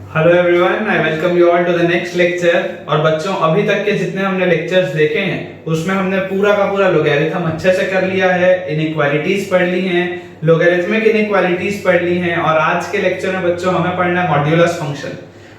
Hello everyone, I welcome you all to the next lecture. और बच्चों, अभी तक के जितने हमने लेक्चर्स देखे हैं उसमें हमने पूरा का पूरा लोगैरिथम अच्छे से कर लिया है, इनइक्वालिटीज पढ़ ली हैं, लोगैरिथमिक इनइक्वालिटीज पढ़ ली हैं। और आज के लेक्चर में बच्चों हमें पढ़ना है मॉड्यूलस फंक्शन।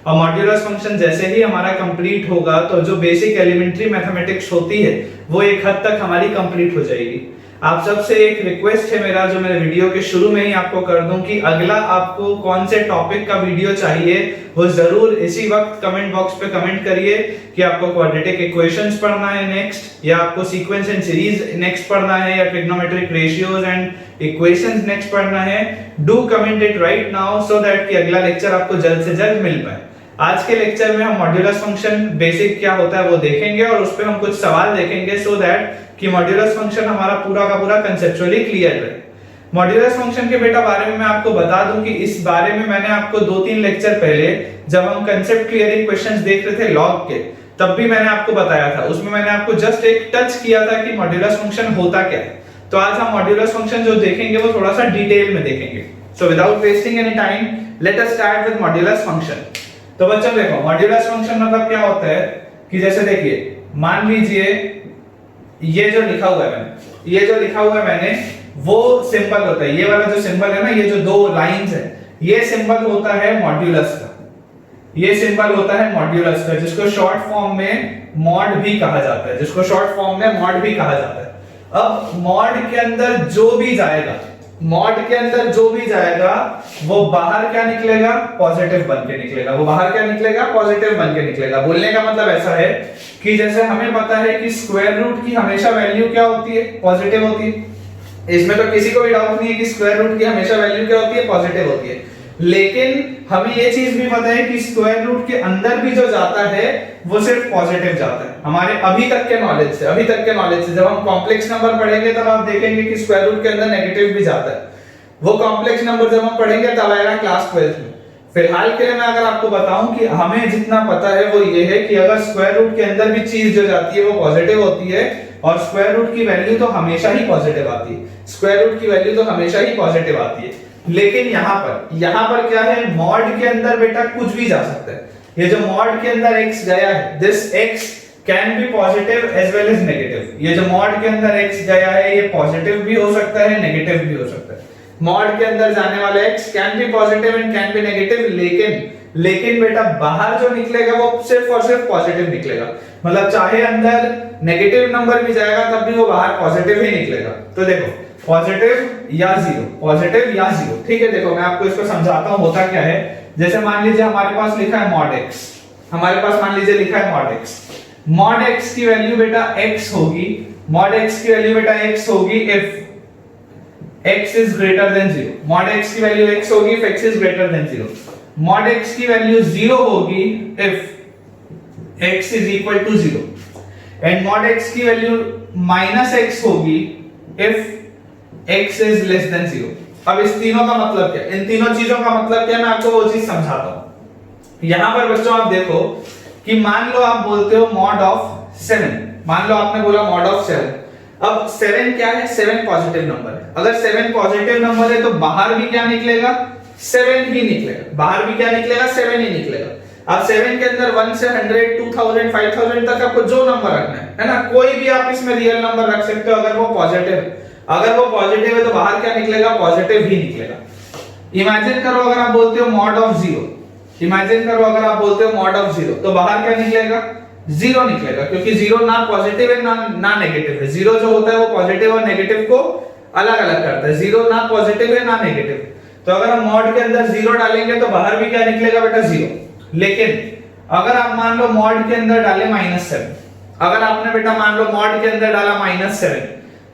और मॉड्यूलस फंक्शन जैसे ही हमारा कंप्लीट होगा तो जो बेसिक एलिमेंट्री मैथमेटिक्स होती है वो एक हद तक हमारी कंप्लीट हो जाएगी। आप सबसे एक रिक्वेस्ट है मेरा, जो मेरे वीडियो के शुरू में ही आपको कर दूं कि अगला आपको कौन से टॉपिक का वीडियो चाहिए वो जरूर इसी वक्त कमेंट बॉक्स पे कमेंट करिए कि आपको क्वाड्रेटिक इक्वेशंस पढ़ना है नेक्स्ट, या आपको सीक्वेंस एंड सीरीज नेक्स्ट पढ़ना है, या trigonometric ratios and equations next पढ़ना है। Do comment it right now so that कि अगला लेक्चर आपको जल्द से जल्द मिल पाए। आज के लेक्चर में हम मॉड्यूलस फंक्शन बेसिक क्या होता है वो देखेंगे और उस पे हम कुछ सवाल देखेंगे सो दैट कि मॉड्यूलस फंक्शन हमारा पूरा का पूरा कंसेप्चुअली क्लियर रहे। मॉड्यूलस फंक्शन के बेटा बारे में मैं आपको बता दूं कि इस बारे में मैंने आपको 2-3 लेक्चर पहले जब हम कंसेप्ट क्लियरिंग क्वेश्चंस देख रहे थे लॉग के, तब भी मैंने आपको बताया था। उसमें मैंने आपको जस्ट एक टच किया था कि मॉड्यूलस फंक्शन होता क्या है। तो आज हम मॉड्यूलस फंक्शन जो देखेंगे वो थोड़ा सा डिटेल में देखेंगे। So without wasting any time let us start with modulus function. तो बच्चों देखो, मॉड्यूलस फंक्शन मतलब क्या होता है कि जैसे देखिए, मान लीजिए ये जो लिखा हुआ है मैंने वो सिंबल होता है। ये वाला जो सिंबल है ना, ये जो दो लाइंस है, ये सिंबल होता है मॉड्यूलस का। ये सिंबल होता है मॉड्यूलस का, जिसको शॉर्ट फॉर्म में मॉड भी कहा जाता है। अब मॉड के अंदर जो भी जाएगा वो बाहर क्या निकलेगा? पॉजिटिव बन के निकलेगा। पॉजिटिव बन के निकलेगा। बोलने का मतलब ऐसा है कि जैसे हमें पता है कि स्क्वायर रूट की हमेशा वैल्यू क्या होती है? पॉजिटिव होती है। इसमें तो किसी को भी डाउट नहीं है कि स्क्वायर रूट की हमेशा वैल्यू क्या होती है? पॉजिटिव होती है। लेकिन हमें ये चीज भी पता है कि स्क्वायर रूट के अंदर भी जो जाता है वो सिर्फ पॉजिटिव जाता है। हमारे अभी तक के नॉलेज से जब हम कॉम्प्लेक्स नंबर पढ़ेंगे तब आप देखेंगे कि स्क्वायर रूट के अंदर नेगेटिव भी जाता है। वो कॉम्प्लेक्स नंबर जब हम पढ़ेंगे तब आएगा क्लास 12th में। फिलहाल के लिए मैं अगर आपको बताऊं कि हमें जितना पता है वो ये है कि अगर स्क्वायर रूट के अंदर भी चीज जो जाती है वो पॉजिटिव होती है, और स्क्वायर रूट की वैल्यू तो हमेशा ही पॉजिटिव आती है। लेकिन यहाँ पर क्या है? मॉड के अंदर बेटा कुछ भी जा सकता है। ये जो मॉड के अंदर x गया है, this x can be positive as well as negative. ये जो मॉड के अंदर x गया है ये पॉजिटिव भी हो सकता है, नेगेटिव भी हो सकता है। मॉड के अंदर जाने वाला x can be positive and can be negative, लेकिन बेटा बाहर जो निकलेगा वो सिर्फ और सिर्फ पॉजिटिव निकलेगा। मतलब चाहे अंदर नेगेटिव नंबर भी जाएगा तब भी वो बाहर पॉजिटिव ही निकलेगा। तो देखो, पॉजिटिव या जीरो, ठीक है। देखो मैं आपको इसको समझाता हूं होता क्या है। जैसे मान लीजिए हमारे पास लिखा है मॉड x, मॉड x की वैल्यू बेटा x होगी, if x is greater than 0। Mod x की वैल्यू x होगी if x is greater than 0। Mod x की वैल्यू 0 होगी if x is equal to 0। And mod x की value -x होगी if x is less than 0। अब इस तीनों का मतलब क्या है? इन तीनों चीजों का मतलब क्या है, मैं आपको वो चीज समझाता हूं। यहां पर बच्चों आप देखो कि मान लो आप बोलते हो मॉड ऑफ 7, मान लो आपने बोला मॉड ऑफ 7। अब 7 क्या है? 7 पॉजिटिव नंबर है। अगर 7 पॉजिटिव नंबर है तो बाहर भी क्या निकलेगा? 7 ही निकलेगा। 7 ही निकलेगा। अब 7 के अंदर 1 से 100, 2000, 5000 तक आपको जो नंबर रखना है ना, कोई भी आप इसमें रियल नंबर रख सकते हो। अगर वो पॉजिटिव है तो बाहर क्या निकलेगा? पॉजिटिव ही निकलेगा। इमेजिन करो अगर आप बोलते हो मॉड ऑफ 0, तो बाहर क्या निकलेगा? 0 निकलेगा, क्योंकि 0 ना पॉजिटिव है ना नेगेटिव है। 0 जो होता है वो पॉजिटिव और नेगेटिव को अलग अलग करता है। 0 ना पॉजिटिव है ना नेगेटिव। तो अगर हम मॉड के अंदर 0 डालेंगे तो बाहर भी क्या निकलेगा बेटा? 0। लेकिन अगर आप मान लो मॉड के अंदर डाले -7, अगर आपने बेटा मान लो मॉड के अंदर डाला -7,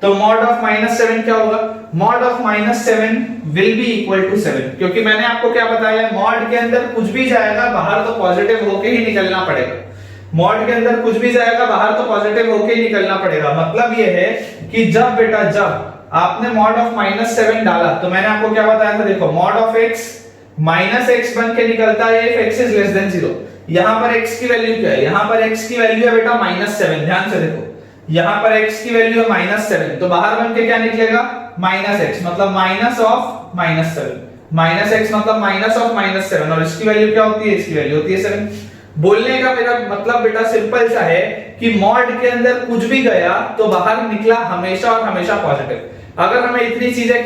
तो मॉड ऑफ -7 क्या होगा? Mod of -7 will be equal to 7, क्योंकि मैंने आपको क्या बताया, मॉड के अंदर कुछ भी जाएगा बाहर तो पॉजिटिव होके ही निकलना पड़ेगा। मॉड के अंदर कुछ भी जाएगा बाहर तो पॉजिटिव होके ही निकलना पड़ेगा। मतलब ये है कि जब आपने मॉड ऑफ -7 डाला तो मैंने आपको क्या बताया था? देखो, मॉड ऑफ x -x बन के निकलता है if x is less than 0। यहां पर x की वैल्यू क्या है? यहां पर x की वैल्यू है बेटा -7। ध्यान से देखो, यहां पर x की वैल्यू है -7, तो बाहर बन के क्या निकलेगा? -x, मतलब माइनस ऑफ -7। माइनस एक्स मतलब माइनस ऑफ -7, और इसकी वैल्यू क्या होती है, इसकी वैल्यू होती है 7। बोलने का मेरा मतलब बेटा सिंपल सा है कि मॉड के अंदर कुछ भी गया तो बाहर निकला हमेशा और हमेशा पॉजिटिव। अगर हमें इतनी चीजें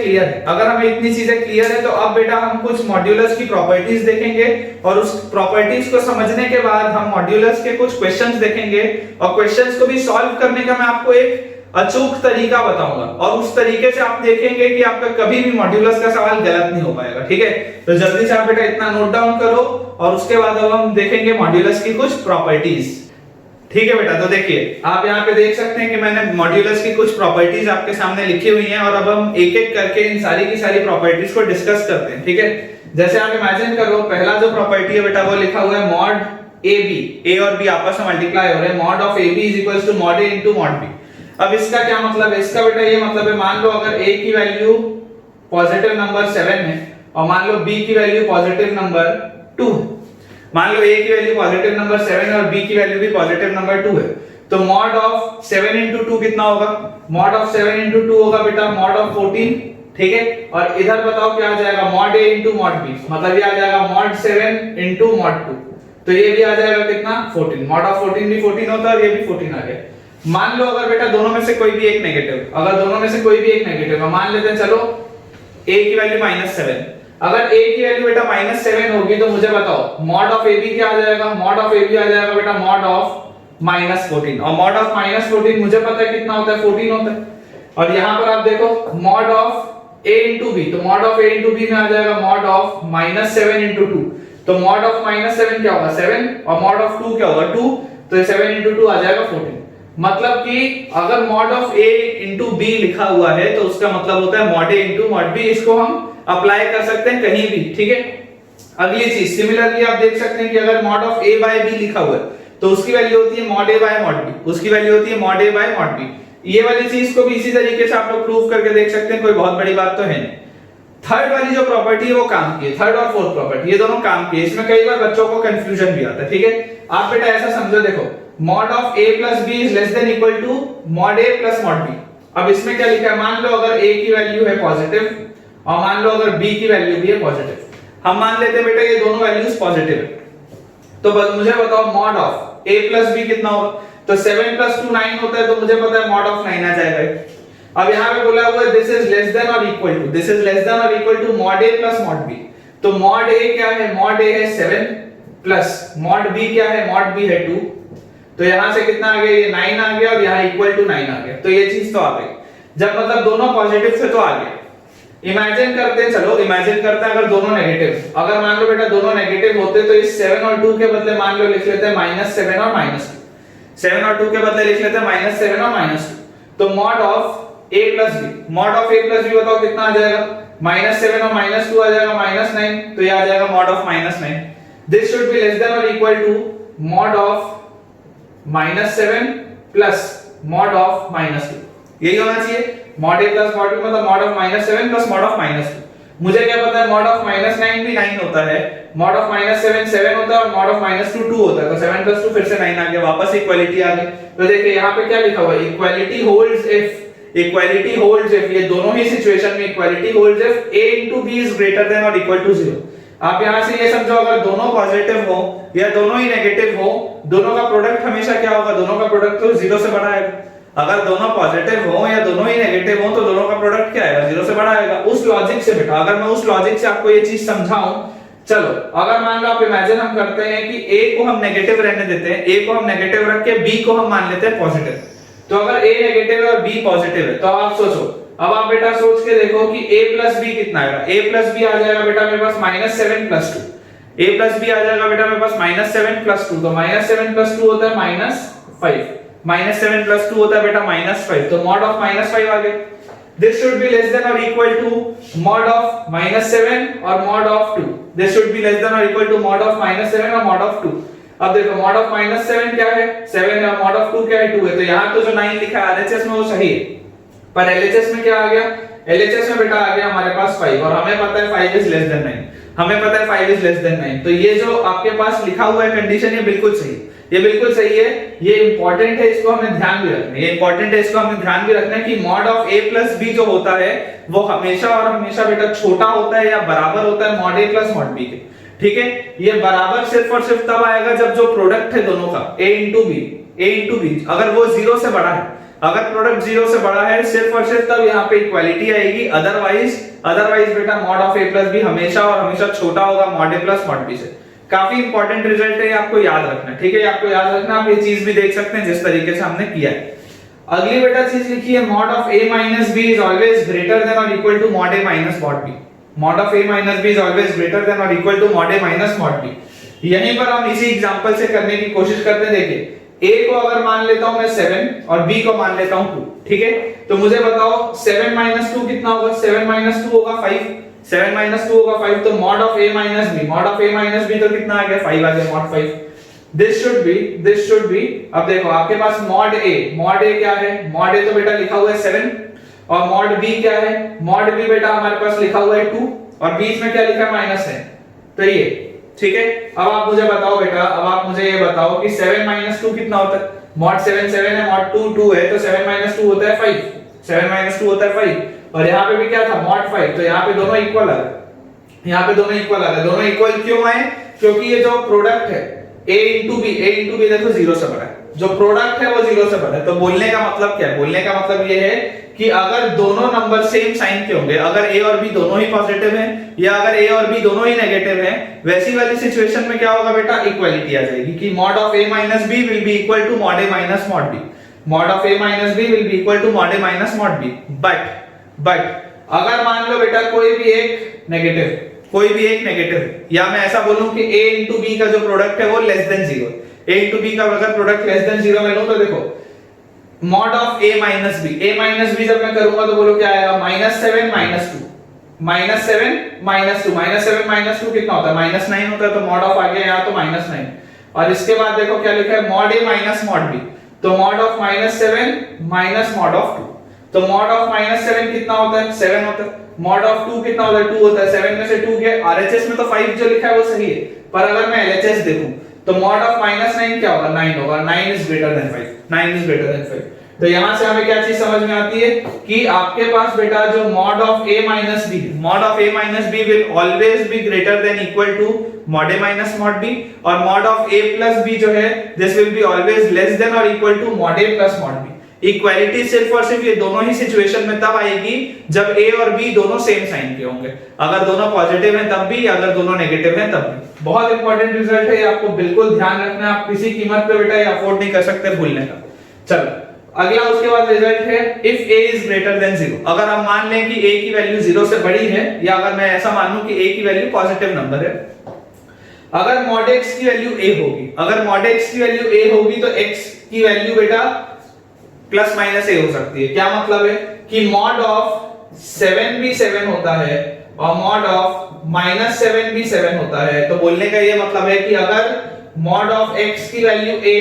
क्लियर है तो अब बेटा हम कुछ मॉड्यूलस की प्रॉपर्टीज देखेंगे, और उस प्रॉपर्टीज को समझने के बाद हम मॉड्यूलस के कुछ क्वेश्चंस देखेंगे, और क्वेश्चंस को भी सॉल्व करने का मैं आपको एक अचूक तरीका बताऊंगा, और उस तरीके से आप देखेंगे कि आपका कभी भी मॉड्यूलस का सवाल गलत नहीं हो पाएगा। ठीक है, तो जल्दी से आप बेटा इतना नोट डाउन करो, और उसके बाद अब हम देखेंगे मॉड्यूलस की कुछ प्रॉपर्टीज। ठीक है बेटा, तो देखिए आप यहाँ पे देख सकते हैं कि मैंने मॉड्यूलस की कुछ प्रॉपर्टीज आपके सामने लिखी हुई हैं, और अब हम एक एक करके इन सारी की सारी प्रॉपर्टीज को डिस्कस करते हैं। ठीक है, जैसे आप इमेजिन करो, पहला जो प्रॉपर्टी है बेटा वो लिखा हुआ है मॉड ए बी, ए और बी आपस में मल्टीप्लाई हो रहे हैं, mod of a b is equals to mod a into mod b. अब इसका क्या मतलब है, इसका बेटा ये मतलब है, मान लो अगर a की वैल्यू पॉजिटिव नंबर 7 है और मान लो b की वैल्यू पॉजिटिव नंबर 2 है, मान लो a की वैल्यू पॉजिटिव नंबर 7 है और b की वैल्यू भी पॉजिटिव नंबर 2 है, तो मॉड ऑफ 7 into 2 कितना होगा, मॉड ऑफ 7 into 2 होगा बेटा मॉड ऑफ 14। ठीक है, और इधर बताओ क्या आ जाएगा, mod a into mod b, मतलब ये आ जाएगा मॉड 7 into मॉड 2, तो ये भी आ जाएगा कितना 14, मॉड ऑफ 14 भी 14 होता है और ये भी 14 आ गया। मान लो अगर बेटा दोनों में से कोई भी एक नेगेटिव, अगर दोनों में से कोई भी एक नेगेटिव है, मान लेते हैं चलो a की वैल्यू -7, अगर a की वैल्यू बेटा -7 होगी तो मुझे बताओ मॉड ऑफ ab क्या आ जाएगा, मॉड ऑफ ab आ जाएगा बेटा मॉड ऑफ -14, और मॉड ऑफ -14 मुझे पता है कितना होता है, 14 होता है। और यहां पर आप देखो mod of a into b, तो mod of a into b में आ जाएगा मॉड ऑफ -7 into 2, तो मॉड ऑफ -7 क्या होगा 7, और मॉड ऑफ 2 क्या होगा 2, तो 7 into 2 आ जाएगा 14। मतलब कि अगर mod of a into b लिखा हुआ है तो उसका मतलब होता है mod a into mod b, इसको हम अप्लाई कर सकते हैं कहीं भी। ठीक है, अगली चीज सिमिलरली आप देख सकते हैं कि अगर mod of a by b लिखा हुआ है तो उसकी वैल्यू होती है mod a by mod b, उसकी वैल्यू होती है mod a by mod b। ये वाली चीज को भी इसी तरीके से आप लोग प्रूव करके देख सकते हैं, कोई बहुत बड़ी बात तो है नहीं। थर्ड वाली जो प्रॉपर्टी है वो काम की है, थर्ड और फोर्थ प्रॉपर्टी ये दोनों काम की है, इसमें कई बार बच्चों को कंफ्यूजन भी आता है। ठीक है, आप बेटा ऐसा समझो, देखो mod of a plus b is less than equal to mod a plus mod b। अब इसमें क्या लिखा है, मान लो अगर a की वैल्यू है पॉजिटिव और मान लो अगर b की वैल्यू भी है पॉजिटिव, हम मान लेते हैं बेटा ये दोनों वैल्यूज पॉजिटिव है, तो बस मुझे बताओ mod of a plus b कितना होगा, तो 7 plus 2 9 होता है, तो मुझे पता है मॉड ऑफ 9 आ जाएगा। अब यहाँ पे बोला हुआ है दिस इज लेस देन और equal to, this is less than और equal to mod a plus mod b, तो मॉड a क्या है, मॉड a है 7 प्लस मॉड b क्या है, मॉड b है 2, तो यहां से कितना आ गया, ये 9 आ गया और यहां इक्वल टू 9 आ गया, तो ये चीज तो आ गई। जब मतलब दोनों पॉजिटिव थे तो आ गया। इमेजिन करते हैं, चलो इमेजिन करते हैं अगर दोनों नेगेटिव, अगर मान लो बेटा दोनों नेगेटिव होते तो इस 7 और 2 के बदले मान लो लिख लेते हैं -7 और -2, 7 और 2 के बदले लिख लेते हैं -7 और -2, तो mod of a plus b, mod of a plus b बताओ कितना आ जाएगा, -7 और -2 आ जाएगा -9, तो ये आ जाएगा mod of -9। This should be less than और equal to mod of -7 plus mod of -2, यही होना चाहिए, mod a plus mod b मतलब mod of -7 plus mod of -2। मुझे क्या पता है मॉड ऑफ -9 भी 9 होता है, मॉड ऑफ -7 7 होता है और मॉड ऑफ -2 2 होता है, तो 7 प्लस 2 फिर से 9 आ गया, वापस इक्वालिटी आ गई। तो देखिए यहाँ पे क्या लिखा हुआ है, equality holds if, equality holds if, ये दोनों ही सिचुएशन में equality holds if a into b is greater than और इक्वल टू 0। आप यहां से ये समझो अगर दोनों पॉजिटिव हो या दोनों ही नेगेटिव हो, दोनों का प्रोडक्ट हमेशा क्या होगा, दोनों का प्रोडक्ट तो 0 से बड़ा आएगा। अगर दोनों पॉजिटिव हो या दोनों ही नेगेटिव हो तो दोनों का प्रोडक्ट क्या आएगा, 0 से बड़ा आएगा। उस लॉजिक से बेटा, अगर मैं उस लॉजिक से आपको ये चीज समझाऊं, चलो अगर मान लो आप इमेजिन हम करते हैं कि a को हम नेगेटिव रहने देते हैं, a को हम नेगेटिव रख के b को हम मान लेते हैं पॉजिटिव, तो अगर a नेगेटिव है और b पॉजिटिव है, तो आप सोचो, अब आप बेटा सोच के देखो कि a plus b कितना आएगा, a plus b आ जाएगा बेटा मेरे पास -7 plus 2, a plus b आ जाएगा बेटा मेरे पास -7 plus 2, तो -7 plus 2 होता है -5, -7 plus 2 होता है बेटा -5, तो मॉड ऑफ -5 आ गया। This should be less than और इक्वल टू मॉड ऑफ -7 और mod of 2, this should be less than और इक्वल टू मॉड ऑफ -7 और मॉड ऑफ 2। अब देखो मॉड ऑफ -7 क्या है 7 है, मॉड ऑफ 2 क्या है 2 है, तो यहाँ तो जो 9 लिखा है RHS में वो सही है, पर LHS में क्या आ गया, LHS में बेटा आ गया हमारे पास 5, और हमें पता है 5 इज लेस देन 9। हमें पता है 5 इज लेस देन 9, तो ये जो आपके पास लिखा हुआ है कंडीशन ये बिल्कुल सही है, ये बिल्कुल सही है, ये इंपॉर्टेंट है, इसको हमें ध्यान भी रखना है, ये इंपॉर्टेंट है, इसको हमें ध्यान भी रखना है कि mod of a plus b जो होता है वो हमेशा और हमेशा बेटा छोटा होता है या बराबर होता है mod a plus mod b के। ठीक है, ये बराबर सिर्फ और सिर्फ तब आएगा जब जो प्रोडक्ट है दोनों का a इंटू b अगर वो 0 से बड़ा है, अगर प्रोडक्ट 0 से बड़ा है सिर्फ और सिर्फ तब यहाँ पे इक्वालिटी आएगी, अदरवाइज बेटा mod of a plus b हमेशा और हमेशा छोटा होगा mod a plus mod b से। काफी इंपॉर्टेंट रिजल्ट है, आपको याद रखना, ठीक है, आपको याद रखना, आप ये चीज भी देख सकते हैं जिस तरीके से हमने किया है। अगली बेटा चीज लिखी है mod of a minus b is always greater than और equal to mod a minus mod b। Mod of a minus b is always greater than और equal to mod a minus mod b। यहीं पर हम इसी example से करने की कोशिश करते हैं। देखिए a को अगर मान लेता हूं मैं 7 और b को मान लेता हूं 2, ठीक है, तो मुझे बताओ 7 माइनस 2 कितना होगा? 7 माइनस 2 होगा 5, 7 माइनस 2 होगा 5, तो mod of a minus b, mod of a minus b तो कितना आ गया? 5 आ गया, मॉड 5। दिस शुड बी, अब देखो आपके पास मॉड a क्या है? मॉड a तो बेटा लिखा हुआ है 7 और मॉड b क्या है? मॉड b बेटा हमारे पास लिखा हुआ है 2 और बीच में क्या लिखा है? माइनस है, तो ये ठीक है। अब आप मुझे बताओ बेटा, अब आप मुझे ये बताओ कि 7 माइनस 2 कितना होता है? मॉड 7 7 है, मॉड 2 2 है, तो 7 माइनस 2 होता है 5, 7 माइनस 2 होता है 5 और यहाँ पे भी क्या था? मॉड 5, तो यहाँ पे दोनों इक्वल आ गए, यहाँ पे दोनों इक्वल आ गए। दोनों इक्वल क्यों आए? क्योंकि ये जो प्रोडक्ट है a इंटू बी देखो 0 से बड़ा है, जो प्रोडक्ट है वो 0 से बड़ा है। तो बोलने का मतलब क्या है? बोलने का मतलब ये है कि अगर दोनों नंबर सेम साइन के होंगे, अगर a और b दोनों ही पॉजिटिव हैं या अगर a और b दोनों ही नेगेटिव हैं, वैसी वाली सिचुएशन में क्या होगा बेटा? इक्वालिटी आ जाएगी कि mod of a minus b will be equal to mod a minus mod b, mod of a minus b will be equal to mod a minus mod b। But अगर मान लो बेटा कोई भी एक नेगेटिव है, या मैं ऐसा बोलूं कि a इंटू b का जो प्रोडक्ट है वो less than 0, a into b का अगर प्रोडक्ट लेस देन 0 मैं लूं तो देखो mod of a minus b जब मैं करूंगा तो बोलो क्या आएगा? -7 -7 माइनस 2 कितना होता है? -9 होता है, तो मॉड ऑफ आ गया यहाँ तो -9 और इसके बाद देखो क्या लिखा है? Mod a minus mod b, तो mod of -7 minus mod of 2, तो मॉड ऑफ -7 कितना होता है? 7 होता है, मॉड ऑफ 2 कितना होता है? 2 होता है, 7 में से 2 गया, आरएचएस में तो 5 जो लिखा है वो सही है, पर अगर मैं एलएचएस देखूं तो मॉड ऑफ -9 क्या होगा? 9 होगा, 9 is greater then 5, 9 is greater then 5। तो यहां से हमें क्या चीज समझ में आती है कि आपके पास बेटा जो mod of a minus b, mod of a minus b will always be greater than equal to mod a minus mod b और mod of a plus b जो है this will be always less than और equal to mod a plus mod b। Equality सिर्फ और सिर्फ ये दोनों ही situation में तब आएगी जब a और b दोनों सेम साइन के होंगे, अगर दोनों पॉजिटिव हैं तब भी, अगर दोनों नेगेटिव हैं तब भी। बहुत इंपॉर्टेंट रिजल्ट है, आपको बिल्कुल ध्यान रखना है, आप किसी कीमत पे बेटा ये अफोर्ड नहीं कर सकते भूलने का। चलो अगला उसके बाद रिजल्ट है if a is greater than 0। अगर हम मान लें कि a की वैल्यू 0 से बड़ी है, या अगर मैं ऐसा मान लूं कि a की वैल्यू पॉजिटिव नंबर है, अगर मॉड x की वैल्यू a होगी, अगर मॉड x की वैल्यू a होगी तो x की वैल्यू बेटा प्लस माइनस a हो सकती है। क्या मतलब है कि मॉड ऑफ 7 भी 7 होता है और मॉड ऑफ -7 भी 7 होता है। तो बोलने का ये मतलब है कि अगर मॉड ऑफ x की वैल्यू a,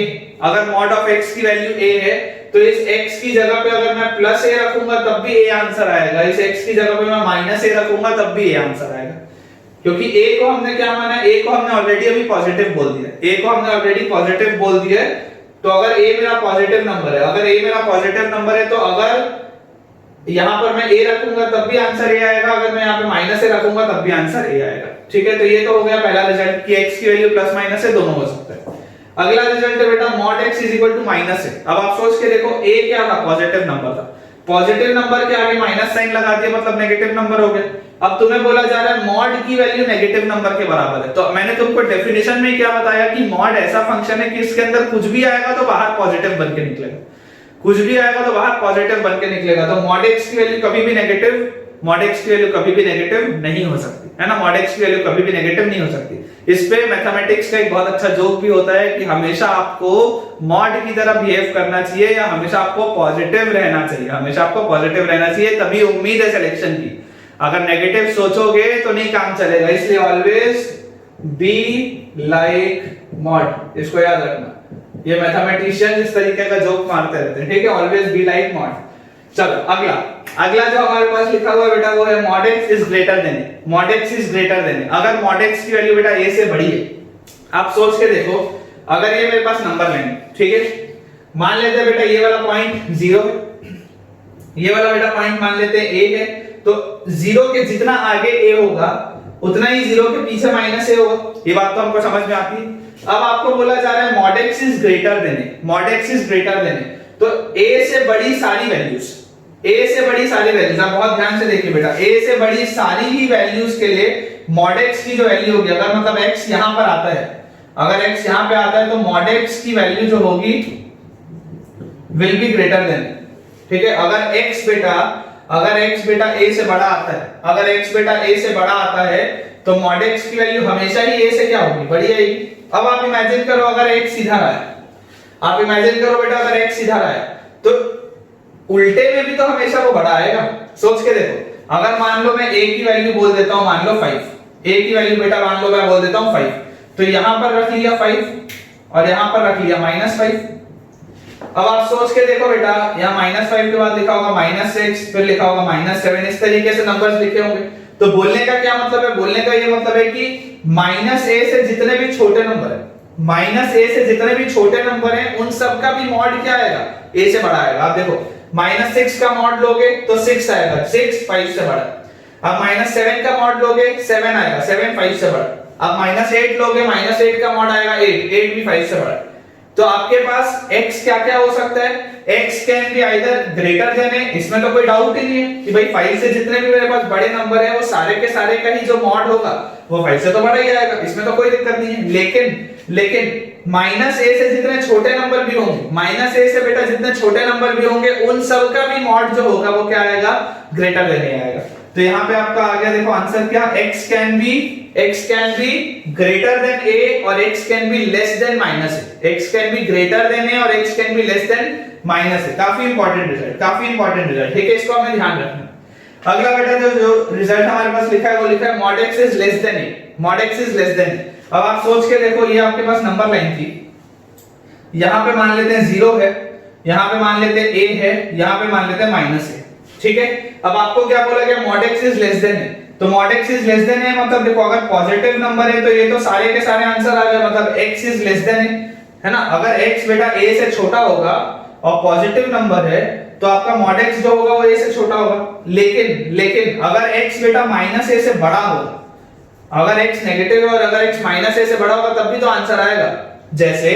अगर मॉड ऑफ x की वैल्यू a है तो इस x की जगह पे अगर मैं प्लस a रखूंगा तब भी a आंसर आएगा, इस x की जगह पे मैं माइनस a रखूंगा तब भी a आंसर आएगा, क्योंकि a को हमने क्या माना है? a को हमने ऑलरेडी अभी पॉजिटिव बोल दिया, a को हमने ऑलरेडी पॉजिटिव बोल दिया है। तो अगर a मेरा पॉजिटिव नंबर है, अगर a मेरा पॉजिटिव नंबर है तो अगर यहां पर मैं a रखूंगा तब भी आंसर a आएगा, अगर मैं यहां पे माइनस a रखूंगा तब भी आंसर a आएगा। ठीक है, तो ये तो हो गया पहला रिजल्ट कि x की वैल्यू प्लस माइनस है, दोनों हो सकता है। अगला रिजल्ट है बेटा mod x is equal to minus है। अब आप सोच के देखो a क्या था? पॉजिटिव नंबर था, पॉजिटिव नंबर के आगे माइनस साइन लगा दिया मतलब नेगेटिव नंबर हो गया। अब तुम्हें बोला जा रहा है मॉड की वैल्यू नेगेटिव नंबर के बराबर है, तो मैंने तुमको डेफिनेशन में क्या बताया कि मॉड ऐसा फंक्शन है कि इसके अंदर कुछ भी आएगा तो बाहर पॉजिटिव बन के निकलेगा, कुछ भी आएगा तो बाहर पॉजिटिव बन के निकलेगा। तो मॉड x की वैल्यू कभी भी नेगेटिव, मॉड x की वैल्यू कभी भी नेगेटिव नहीं हो सकती है ना, मॉड x की वैल्यू कभी भी नेगेटिव नहीं हो सकती। इस पे मैथमेटिक्स का एक बहुत अच्छा जोक भी होता है कि हमेशा आपको मॉड की तरह बिहेव करना चाहिए या हमेशा आपको पॉजिटिव रहना चाहिए, हमेशा आपको पॉजिटिव रहना चाहिए, तभी उम्मीद है सिलेक्शन की। अगर नेगेटिव सोचोगे तो नहीं काम चलेगा, इसलिए ऑलवेज बी लाइक मॉड, इसको याद रखना। ये मैथमेटिशियन इस तरीके का जोक मारते रहते हैं, ठीक है, ऑलवेज बी लाइक मॉड। चलो अगला जो हमारे पास लिखा हुआ है बेटा वो है mod x is greater than a, mod x is greater than a। अगर mod x की वैल्यू बेटा a से बड़ी है, आप सोच के देखो, अगर ये मेरे पास नंबर लेंगे, ठीक है, मान लेते हैं बेटा ये वाला पॉइंट 0 है, ये वाला बेटा पॉइंट मान लेते हैं a है, तो 0 के जितना आगे a होगा उतना ही 0 के पीछे माइनस a होगा। ये बात तो हमको समझ में आती है। अब आपको बोला जा रहा है mod x is greater than a, mod x is greater than a, तो a से बड़ी सारी वैल्यूज, a से बड़ी सारी वैल्यूज, आप बहुत ध्यान से देखिए बेटा, a से बड़ी सारी ही वैल्यूज के लिए mod x की जो वैल्यू होगी, अगर मतलब x यहां पर आता है, अगर x यहां पे आता है तो mod x की वैल्यू जो होगी विल बी ग्रेटर देन, ठीक है। अगर x बेटा a से बड़ा आता है, अगर x बेटा a से बड़ा आता है तो mod x की वैल्यू हमेशा ही a से क्या होगी, बड़ी आएगी। अब आप इमेजिन करो अगर x सीधा रहा है, आप इमेजिन करो बेटा अगर x सीधा रहा है तो उल्टे में भी तो हमेशा वो बड़ा आएगा। सोच के देखो, अगर मान लो मैं a की वैल्यू बोल देता हूं, मान लो 5, a की वैल्यू बेटा मान लो मैं बोल देता हूं 5, तो यहां पर रख लिया 5 और यहां पर रख लिया -5। अब आप सोच के देखो बेटा, यहाँ -5 के बाद लिखा होगा -6, फिर लिखा होगा -7, इस तरीके से नंबर्स लिखे होंगे। तो बोलने का क्या मतलब है, बोलने का ये मतलब है कि -a से जितने भी छोटे नंबर है, -a से जितने भी छोटे नंबर हैं उन सब का भी मॉड क्या आएगा, a से बड़ा आएगा। आप देखो -6 का मॉड लोगे तो 6 आएगा, 6 5 से बड़ा। अब -7 का मॉड लोगे 7 आएगा, 7 5 से बड़ा। अब -8 लोगे, -8 का मॉड आएगा 8, 8 भी 5 से बड़ा। तो आपके पास x क्या क्या हो सकता है, x can be either greater than a, इसमें तो कोई डाउट ही नहीं है कि भाई 5 से जितने भी मेरे पास बड़े नंबर है वो सारे के सारे का ही जो मॉड होगा वो 5 से तो बड़ा ही आएगा, इसमें तो कोई दिक्कत नहीं है। लेकिन -a से जितने छोटे नंबर भी होंगे, -a से बेटा जितने छोटे नंबर भी होंगे उन सब का भी मॉड जो होगा वो क्या आएगा, ग्रेटर देन a आएगा। तो यहाँ पे आपका आ गया, देखो आंसर क्या, x can B greater then a और x can B less then -a, x can B greater then a और x can B less then -a। काफी इंपॉर्टेंट रिजल्ट, ठीक है, इसको हमें ध्यान रखना। अगला बेटा जो रिजल्ट हमारे पास लिखा है वो लिखा है mod x is less than a, mod x is less than a। अब आप सोच के देखो, ये आपके पास नंबर लाइन थी, यहाँ पे मान लेते हैं 0 है, यहाँ पे मान लेते हैं a है, यहाँ पे मान लेते हैं -a, ठीक है। अब आपको क्या बोला गया, mod x is less than a, तो mod x is less than a मतलब देखो अगर पॉजिटिव नंबर है तो ये तो सारे के सारे आंसर आ गए, मतलब x is less than a, है ना। अगर x बेटा a से छोटा होगा और पॉजिटिव नंबर है तो आपका mod x जो होगा वो a से छोटा होगा। लेकिन अगर x बेटा -a से बड़ा होगा, अगर x नेगेटिव है और अगर x -a से बड़ा होगा तब भी तो आंसर आएगा। जैसे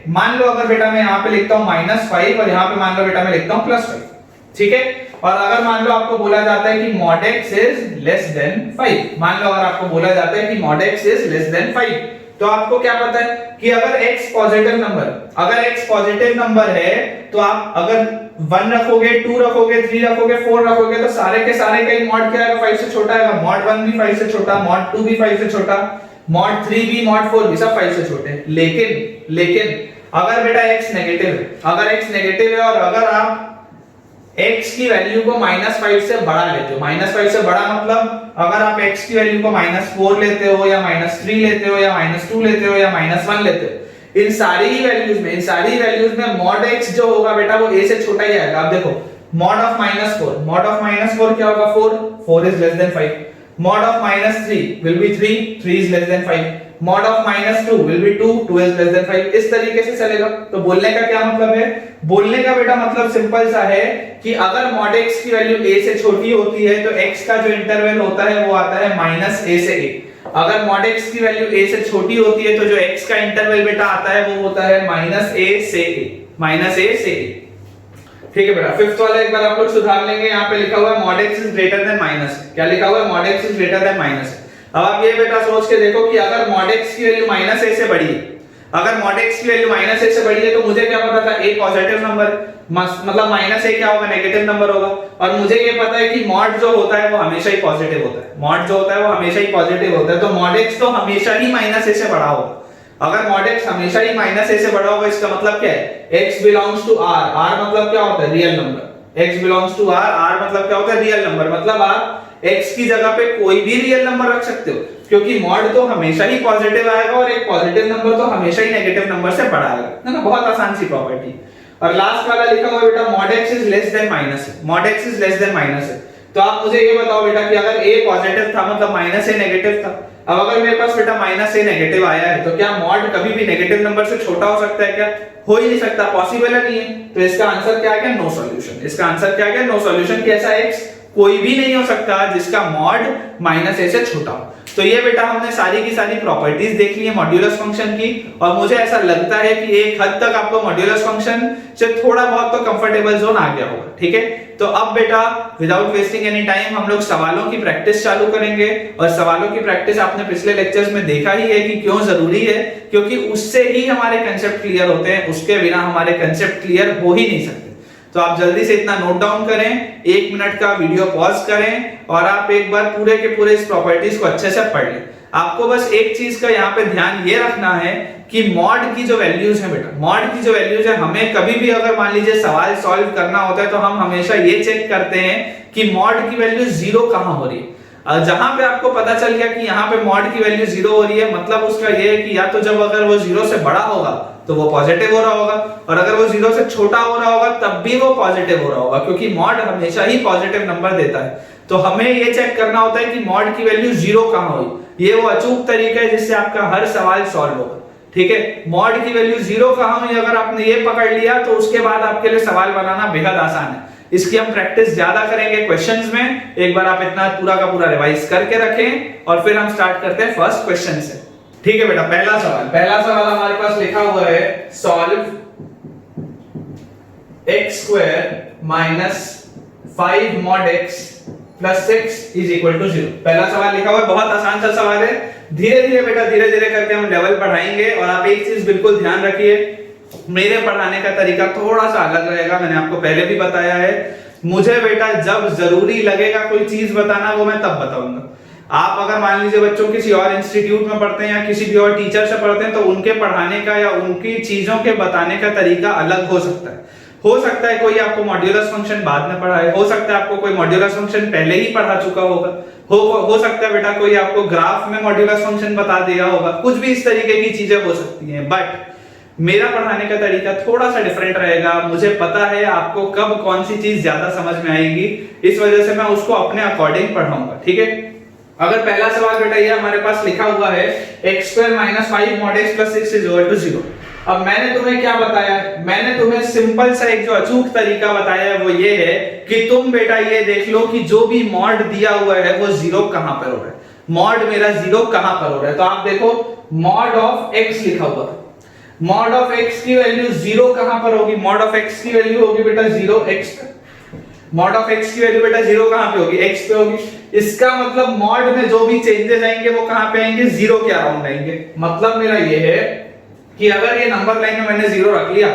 मान लो अगर बेटा मैं यहाँ पे लिखता हूँ -5 और यहाँ पे मान लो बेटा मैं लिखता हूँ +5, ठीक है। और अगर मान लो आपको बोला जाता है कि mod x is less than 5, मान लो अगर आपको बोला जाता है कि mod x is less than 5, तो आपको क्या पता है कि अगर x पॉजिटिव नंबर है तो आप अगर 1 रखोगे, 2 रखोगे, 3 रखोगे, 4 रखोगे तो सारे के सारे का ही मॉड क्या आएगा, 5 से छोटा आएगा। mod 1 भी 5 से छोटा, mod 2 भी 5 से छोटा, mod 3 भी, mod 4 भी सब 5 से छोटे। लेकिन अगर बेटा x नेगेटिव है और अगर आप x की वैल्यू को -5 से बड़ा लेते हो, -5 से बड़ा मतलब अगर आप x की वैल्यू को -4 लेते हो या -3 लेते हो या -2 लेते हो या -1 लेते हो, इन सारी वैल्यूज में mod x जो होगा बेटा वो a से छोटा ही आएगा। आप देखो mod of -4 क्या होगा, 4 is less than 5, mod of -3 will be 3 is less than 5, mod of -2 will be 2 is less than 5, इस तरीके से चलेगा। तो बोलने का क्या मतलब है, बोलने का बेटा मतलब सिंपल सा है कि अगर mod x की वैल्यू a से छोटी होती है तो x का जो इंटरवल होता है वो आता है -a से a। अगर mod x की वैल्यू a से छोटी होती है तो जो x का इंटरवल बेटा आता है वो होता है -a से a, ठीक है बेटा। फिफ्थ वाला एक बार आप लोग सुधार लेंगे, यहाँ पे लिखा हुआ है mod x is greater than -a, क्या लिखा हुआ है, mod x is greater than -a। अब आप ये बेटा सोच के देखो कि अगर mod x की वैल्यू -a से बड़ी है, अगर mod x की वैल्यू -a से बड़ी है तो मुझे क्या पता था, a पॉजिटिव नंबर, मतलब -a क्या होगा, नेगेटिव नंबर होगा। और मुझे ये पता है कि mod जो होता है वो हमेशा ही पॉजिटिव होता है, mod जो होता है वो हमेशा ही पॉजिटिव होता है, तो mod x तो हमेशा ही -a से बड़ा होगा। अगर mod x हमेशा ही -a से बड़ा होगा इसका मतलब क्या है, x belongs to r, r मतलब क्या होता है, real number, x belongs to r, r मतलब क्या होता है, रियल नंबर, मतलब आप x की जगह पे कोई भी रियल नंबर रख सकते हो क्योंकि mod तो हमेशा ही पॉजिटिव आएगा और एक पॉजिटिव नंबर तो हमेशा ही नेगेटिव नंबर से बड़ा आएगा, है ना। बहुत आसान सी प्रॉपर्टी। और लास्ट वाला लिखा हुआ है बेटा mod x is less then minus है, mod x is less then minus है। तो आप मुझे ये बताओ बेटा कि अगर a पॉजिटिव था मतलब माइनस a नेगेटिव था, अब अगर मेरे पास बेटा माइनस a नेगेटिव आया है तो क्या mod कभी भी नेगेटिव नंबर से छोटा हो सकता है क्या? हो ही नहीं सकता, पॉसिबल नहीं है। तो इसका आंसर क्या आ गया? No solution. इसका आंसर क्या आ गया? No solution. कि ऐसा x कोई भी नहीं हो सकता जिसका mod माइनस a से छोटा हो। तो ये बेटा हमने सारी की सारी प्रॉपर्टीज देख ली है मॉड्यूलस फंक्शन की, और मुझे ऐसा लगता है कि एक हद तक आपको मॉड्यूलस फंक्शन से थोड़ा बहुत तो कंफर्टेबल जोन आ गया होगा। ठीक है, तो अब बेटा विदाउट वेस्टिंग एनी टाइम हम लोग सवालों की प्रैक्टिस चालू करेंगे। और सवालों की प्रैक्टिस आपने पिछले लेक्चर्स में देखा ही है कि क्यों जरूरी है, क्योंकि उससे ही हमारे कंसेप्ट क्लियर होते हैं, उसके बिना हमारे कंसेप्ट क्लियर हो ही नहीं सकते। तो आप जल्दी से इतना नोट डाउन करें, 1 मिनट का वीडियो पॉज करें और आप एक बार पूरे के पूरे इस प्रॉपर्टीज को अच्छे से पढ़ लें। आपको बस एक चीज का यहाँ पे ध्यान ये रखना है कि मॉड की जो वैल्यूज है बेटा, मॉड की जो वैल्यूज है, हमें कभी भी अगर मान लीजिए सवाल सॉल्व करना होता है तो हम हमेशा ये चेक करते हैं कि मॉड की वैल्यू 0 कहां हो रही है। जहां पे आपको पता चल गया कि यहाँ पे मॉड की वैल्यू 0 हो रही है, मतलब उसका ये है कि या तो जब अगर वो 0 से बड़ा होगा तो वो पॉजिटिव हो रहा होगा, और अगर वो 0 से छोटा हो रहा होगा तब भी वो पॉजिटिव हो रहा होगा, क्योंकि मॉड हमेशा ही पॉजिटिव नंबर देता है। तो हमें ये चेक करना होता है कि मॉड की वैल्यू 0 कहां हुई। ये वो अचूक तरीका है जिससे आपका हर सवाल सॉल्व होगा। ठीक है, मॉड की वैल्यू 0 कहां हुई अगर आपने ये पकड़ लिया तो उसके बाद आपके लिए सवाल बनाना बेहद आसान है। इसकी हम प्रैक्टिस ज्यादा करेंगे क्वेश्चंस में। एक बार आप इतना पूरा का पूरा रिवाइज करके रखें और फिर हम स्टार्ट करते हैं फर्स्ट क्वेश्चन से। ठीक है बेटा, पहला सवाल हमारे पास लिखा हुआ है solve x square minus 5 mod x plus 6 is equal to 0। पहला सवाल लिखा हुआ है, बहुत आसान सा सवाल है। धीरे धीरे बेटा, धीरे धीरे करके हम लेवल बढ़ाएंगे। और आप एक चीज बिल्कुल ध्यान रखिए, मेरे पढ़ाने का तरीका थोड़ा सा अलग रहेगा, मैंने आपको पहले भी बताया है। मुझे बेटा जब जरूरी लगेगा कोई चीज बताना वो मैं तब बताऊंगा। आप अगर मान लीजिए बच्चों किसी और इंस्टीट्यूट में पढ़ते हैं या किसी भी और टीचर से पढ़ते हैं तो उनके पढ़ाने का या उनकी चीजों के बताने का तरीका अलग हो सकता है। हो सकता है कोई आपको मॉड्यूलस फंक्शन बाद में पढ़ाए, हो सकता है आपको कोई मॉड्यूलस फंक्शन पहले ही पढ़ा चुका होगा, हो सकता है बेटा कोई आपको ग्राफ में मॉड्यूलस फंक्शन बता दिया होगा, कुछ भी इस तरीके की चीजें हो सकती हैं। बट मेरा पढ़ाने का तरीका थोड़ा सा डिफरेंट रहेगा। मुझे पता है आपको कब कौन सी चीज ज्यादा समझ में आएगी, इस वजह से मैं उसको अपने अकॉर्डिंग पढ़ाऊंगा। ठीक है, अगर पहला सवाल बेटा ये हमारे पास लिखा हुआ है x square minus 5 mod x plus 6 is equal to 0। अब मैंने तुम्हें क्या बताया है? मैंने तुम्हें सिंपल सा एक जो अचूक तरीका बताया है वो ये है कि तुम बेटा ये देख लो कि जो भी मॉड दिया हुआ है वो 0 कहां पर हो रहा है। मॉड मेरा 0 कहां पर हो रहा है, तो आप देखो मॉड ऑफ x लिखा हुआ है। मॉड ऑफ x की वैल्यू 0 कहां पर होगी? मॉड ऑफ x की वैल्यू होगी बेटा 0x। मॉड ऑफ x की वैल्यू बेटा 0 कहां पे होगी? x पे होगी। इसका मतलब मॉड में जो भी चेंजेस आएंगे वो कहां पे आएंगे? 0 के अराउंड आएंगे। मतलब मेरा ये है कि अगर ये नंबर लाइन में मैंने 0 रख लिया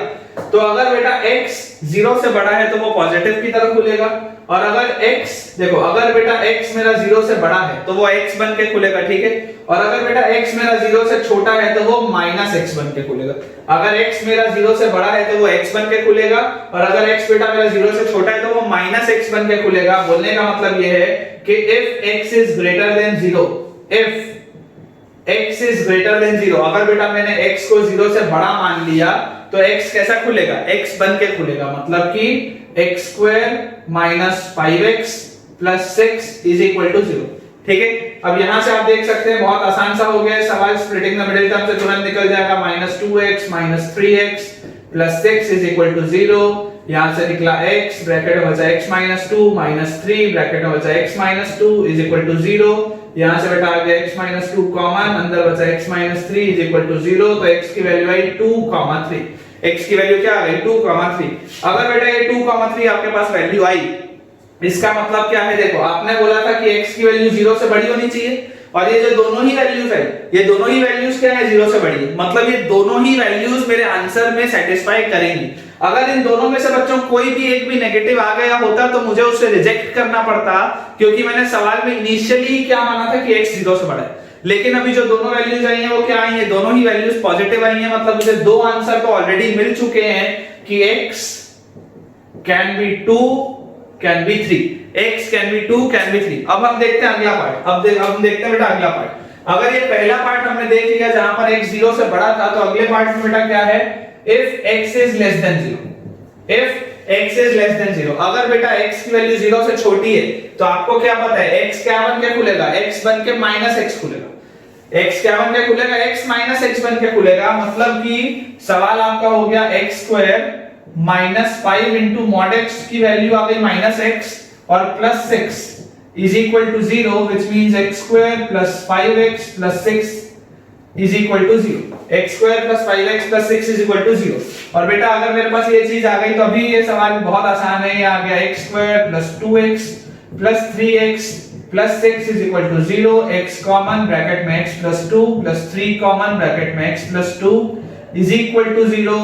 तो अगर बेटा x 0 से बड़ा है तो वो पॉजिटिव की तरफ खुलेगा, और अगर x देखो, अगर बेटा x मेरा 0 से बड़ा है तो वो x बन के खुलेगा। ठीक है, और अगर बेटा x मेरा 0 से छोटा है तो वो माइनस x बन के खुलेगा। अगर x मेरा 0 से बड़ा है तो वो x बन के खुलेगा, और अगर x बेटा मेरा 0 से छोटा है तो वो माइनस x बन के खुलेगा। बोलने का मतलब ये है कि if x is greater than 0, if x is greater than 0, अगर बेटा मैंने x को 0 से बड़ा मान लिया तो x कैसा खुलेगा? x बन के खुलेगा। मतलब कि x square minus 5x plus 6 is equal to 0। ठीक है, अब यहां से आप देख सकते हैं बहुत आसान सा हो गया सवाल। स्प्लिटिंग द मिडिल टर्म से तुरंत निकल जाएगा। Minus 2x minus 3x plus 6 is equal to 0। यहां से निकला x, ब्रैकेट में बचा x माइनस 2 माइनस 3, ब्रैकेट में बचा x minus 2 is equal to 0। यहां से बेटा आ गया x माइनस 2 कॉमन, अंदर बचा x minus 3 is equal to 0। तो x की वैल्यू आई 2,3। x की वैल्यू क्या आ गई? 2,3। अगर बेटा ये 2,3 आपके पास वैल्यू आई, इसका मतलब क्या है? देखो, आपने बोला था कि x की वैल्यू 0 से बड़ी होनी चाहिए, और ये जो दोनों ही वैल्यूज है, ये दोनों ही वैल्यूज क्या है? 0 से बड़ी है। मतलब ये दोनों ही वैल्यूज मेरे आंसर में सेटिस्फाई करेंगी। अगर इन दोनों में से बच्चों कोई भी एक भी नेगेटिव आ गया होता तो मुझे उसे रिजेक्ट करना पड़ता, क्योंकि मैंने सवाल में इनिशियली क्या माना था कि x 0 से बड़ा है। लेकिन अभी जो दोनों वैल्यूज आई हैं वो क्या आई हैं? दोनों ही वैल्यूज पॉजिटिव आई हैं। मतलब मुझे दो आंसर तो ऑलरेडी मिल चुके हैं कि x can B 2 can be 3, x can B 2 can be 3। अब हम देखते हैं अगला पार्ट। अब देखते हैं बेटा अगला पार्ट। अगर ये पहला पार्ट हमने देख लिया जहां पर x 0 से बड़ा था, तो अगले पार्ट में बेटा क्या है? if x is less than 0, if x is less than 0, अगर बेटा x की वैल्यू 0 से छोटी है तो आपको क्या पता है x क्या बन के खुलेगा, x बन के -x खुलेगा, x क्या बन के खुलेगा, x -x बन के खुलेगा। मतलब कि सवाल आपका हो गया x² -5 इनटू mod x की वैल्यू आ गई -x और +6 is equal to 0, which means x² plus 5x plus 6 is equal to 0, x² plus 5x plus 6 is equal to 0। और बेटा अगर मेरे पास ये चीज आ गई तो अभी ये सवाल बहुत आसान है, ये आ गया x² plus 2x plus 3x plus 6 is equal to 0, x common bracket में x plus 2 plus 3 common bracket में x plus 2 is equal to 0।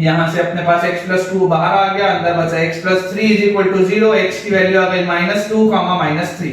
यहां से अपने पास x plus 2 बाहर आ गया, अंदर बचा x plus 3 is equal to 0, x की वैल्यू आ गई -2, -3,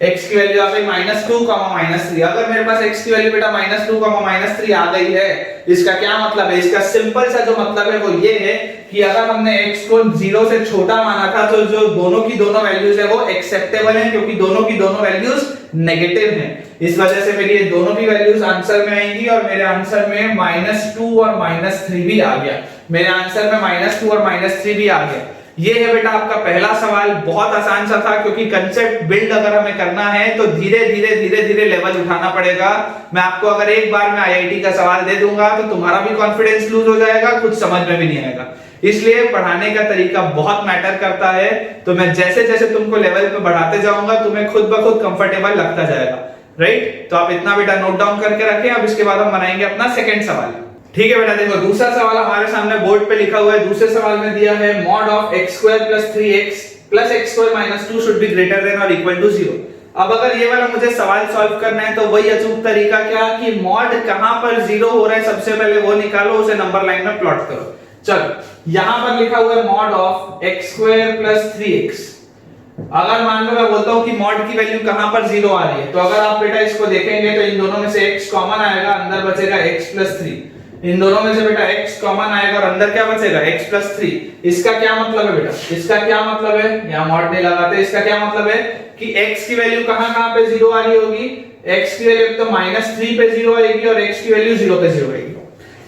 x की वैल्यू आ गई -2, -3। अगर मेरे पास x की वैल्यू बेटा -2, -3 आ गई है, इसका क्या मतलब है, इसका सिंपल सा जो मतलब है वो ये है कि अगर हमने x को 0 से छोटा माना था तो जो दोनों की दोनों वैल्यूज है वो एक्सेप्टेबल है, क्योंकि दोनों की दोनों वैल्यूज नेगेटिव हैं। इस वजह से मेरी ये दोनों भी वैल्यूज आंसर में आएंगी और मेरे आंसर में -2 और -3 भी आ गया, मेरे आंसर में -2 और -3 भी आ गया। ये है बेटा आपका पहला सवाल, बहुत आसान सा था, क्योंकि कंसेप्ट बिल्ड अगर हमें करना है तो धीरे धीरे लेवल उठाना पड़ेगा। मैं आपको अगर एक बार में आईआईटी का सवाल दे दूंगा तो तुम्हारा भी कॉन्फिडेंस लूज हो जाएगा, कुछ समझ में भी नहीं आएगा। इसलिए पढ़ाने का तरीका बहुत मैटर करता है। तो मैं जैसे जैसे तुमको लेवल पे बढ़ाते जाऊंगा तुम्हें खुद ब खुद कंफर्टेबल लगता जाएगा, राइट। तो आप इतना बेटा नोट डाउन करके रखें। अब इसके बाद हम बनाएंगे अपना सेकंड सवाल। ठीक है बेटा, देखो दूसरा सवाल हमारे सामने बोर्ड पे लिखा हुआ है। दूसरे सवाल में दिया है mod of x² plus 3x plus x² minus 2 should be greater than or equal to 0। अब अगर ये वाला मुझे सवाल सॉल्व करना है तो वही अचूक तरीका क्या कि mod कहां पर 0 हो रहा है सबसे पहले वो निकालो, उसे नंबर लाइन में प्लॉट करो। चलो यहां पर लिखा हुआ है mod of x² plus 3x। अगर मान लो मैं बोलता हूं कि mod की वैल्यू कहां पर 0 आ रही है, तो अगर आप बेटा इसको देखेंगे तो इन दोनों में से x कॉमन आएगा, अंदर बचेगा x plus 3। इन दोनों में से बेटा x कॉमन आएगा और अंदर क्या बचेगा x plus 3। इसका क्या मतलब है बेटा, इसका क्या मतलब है, यहां mod नहीं लगाते, इसका क्या मतलब है कि x की वैल्यू कहां पे 0 आ रही होगी, x की वैल्यू तो -3 पे 0 आएगी और x की वैल्यू 0 पे 0 आएगी।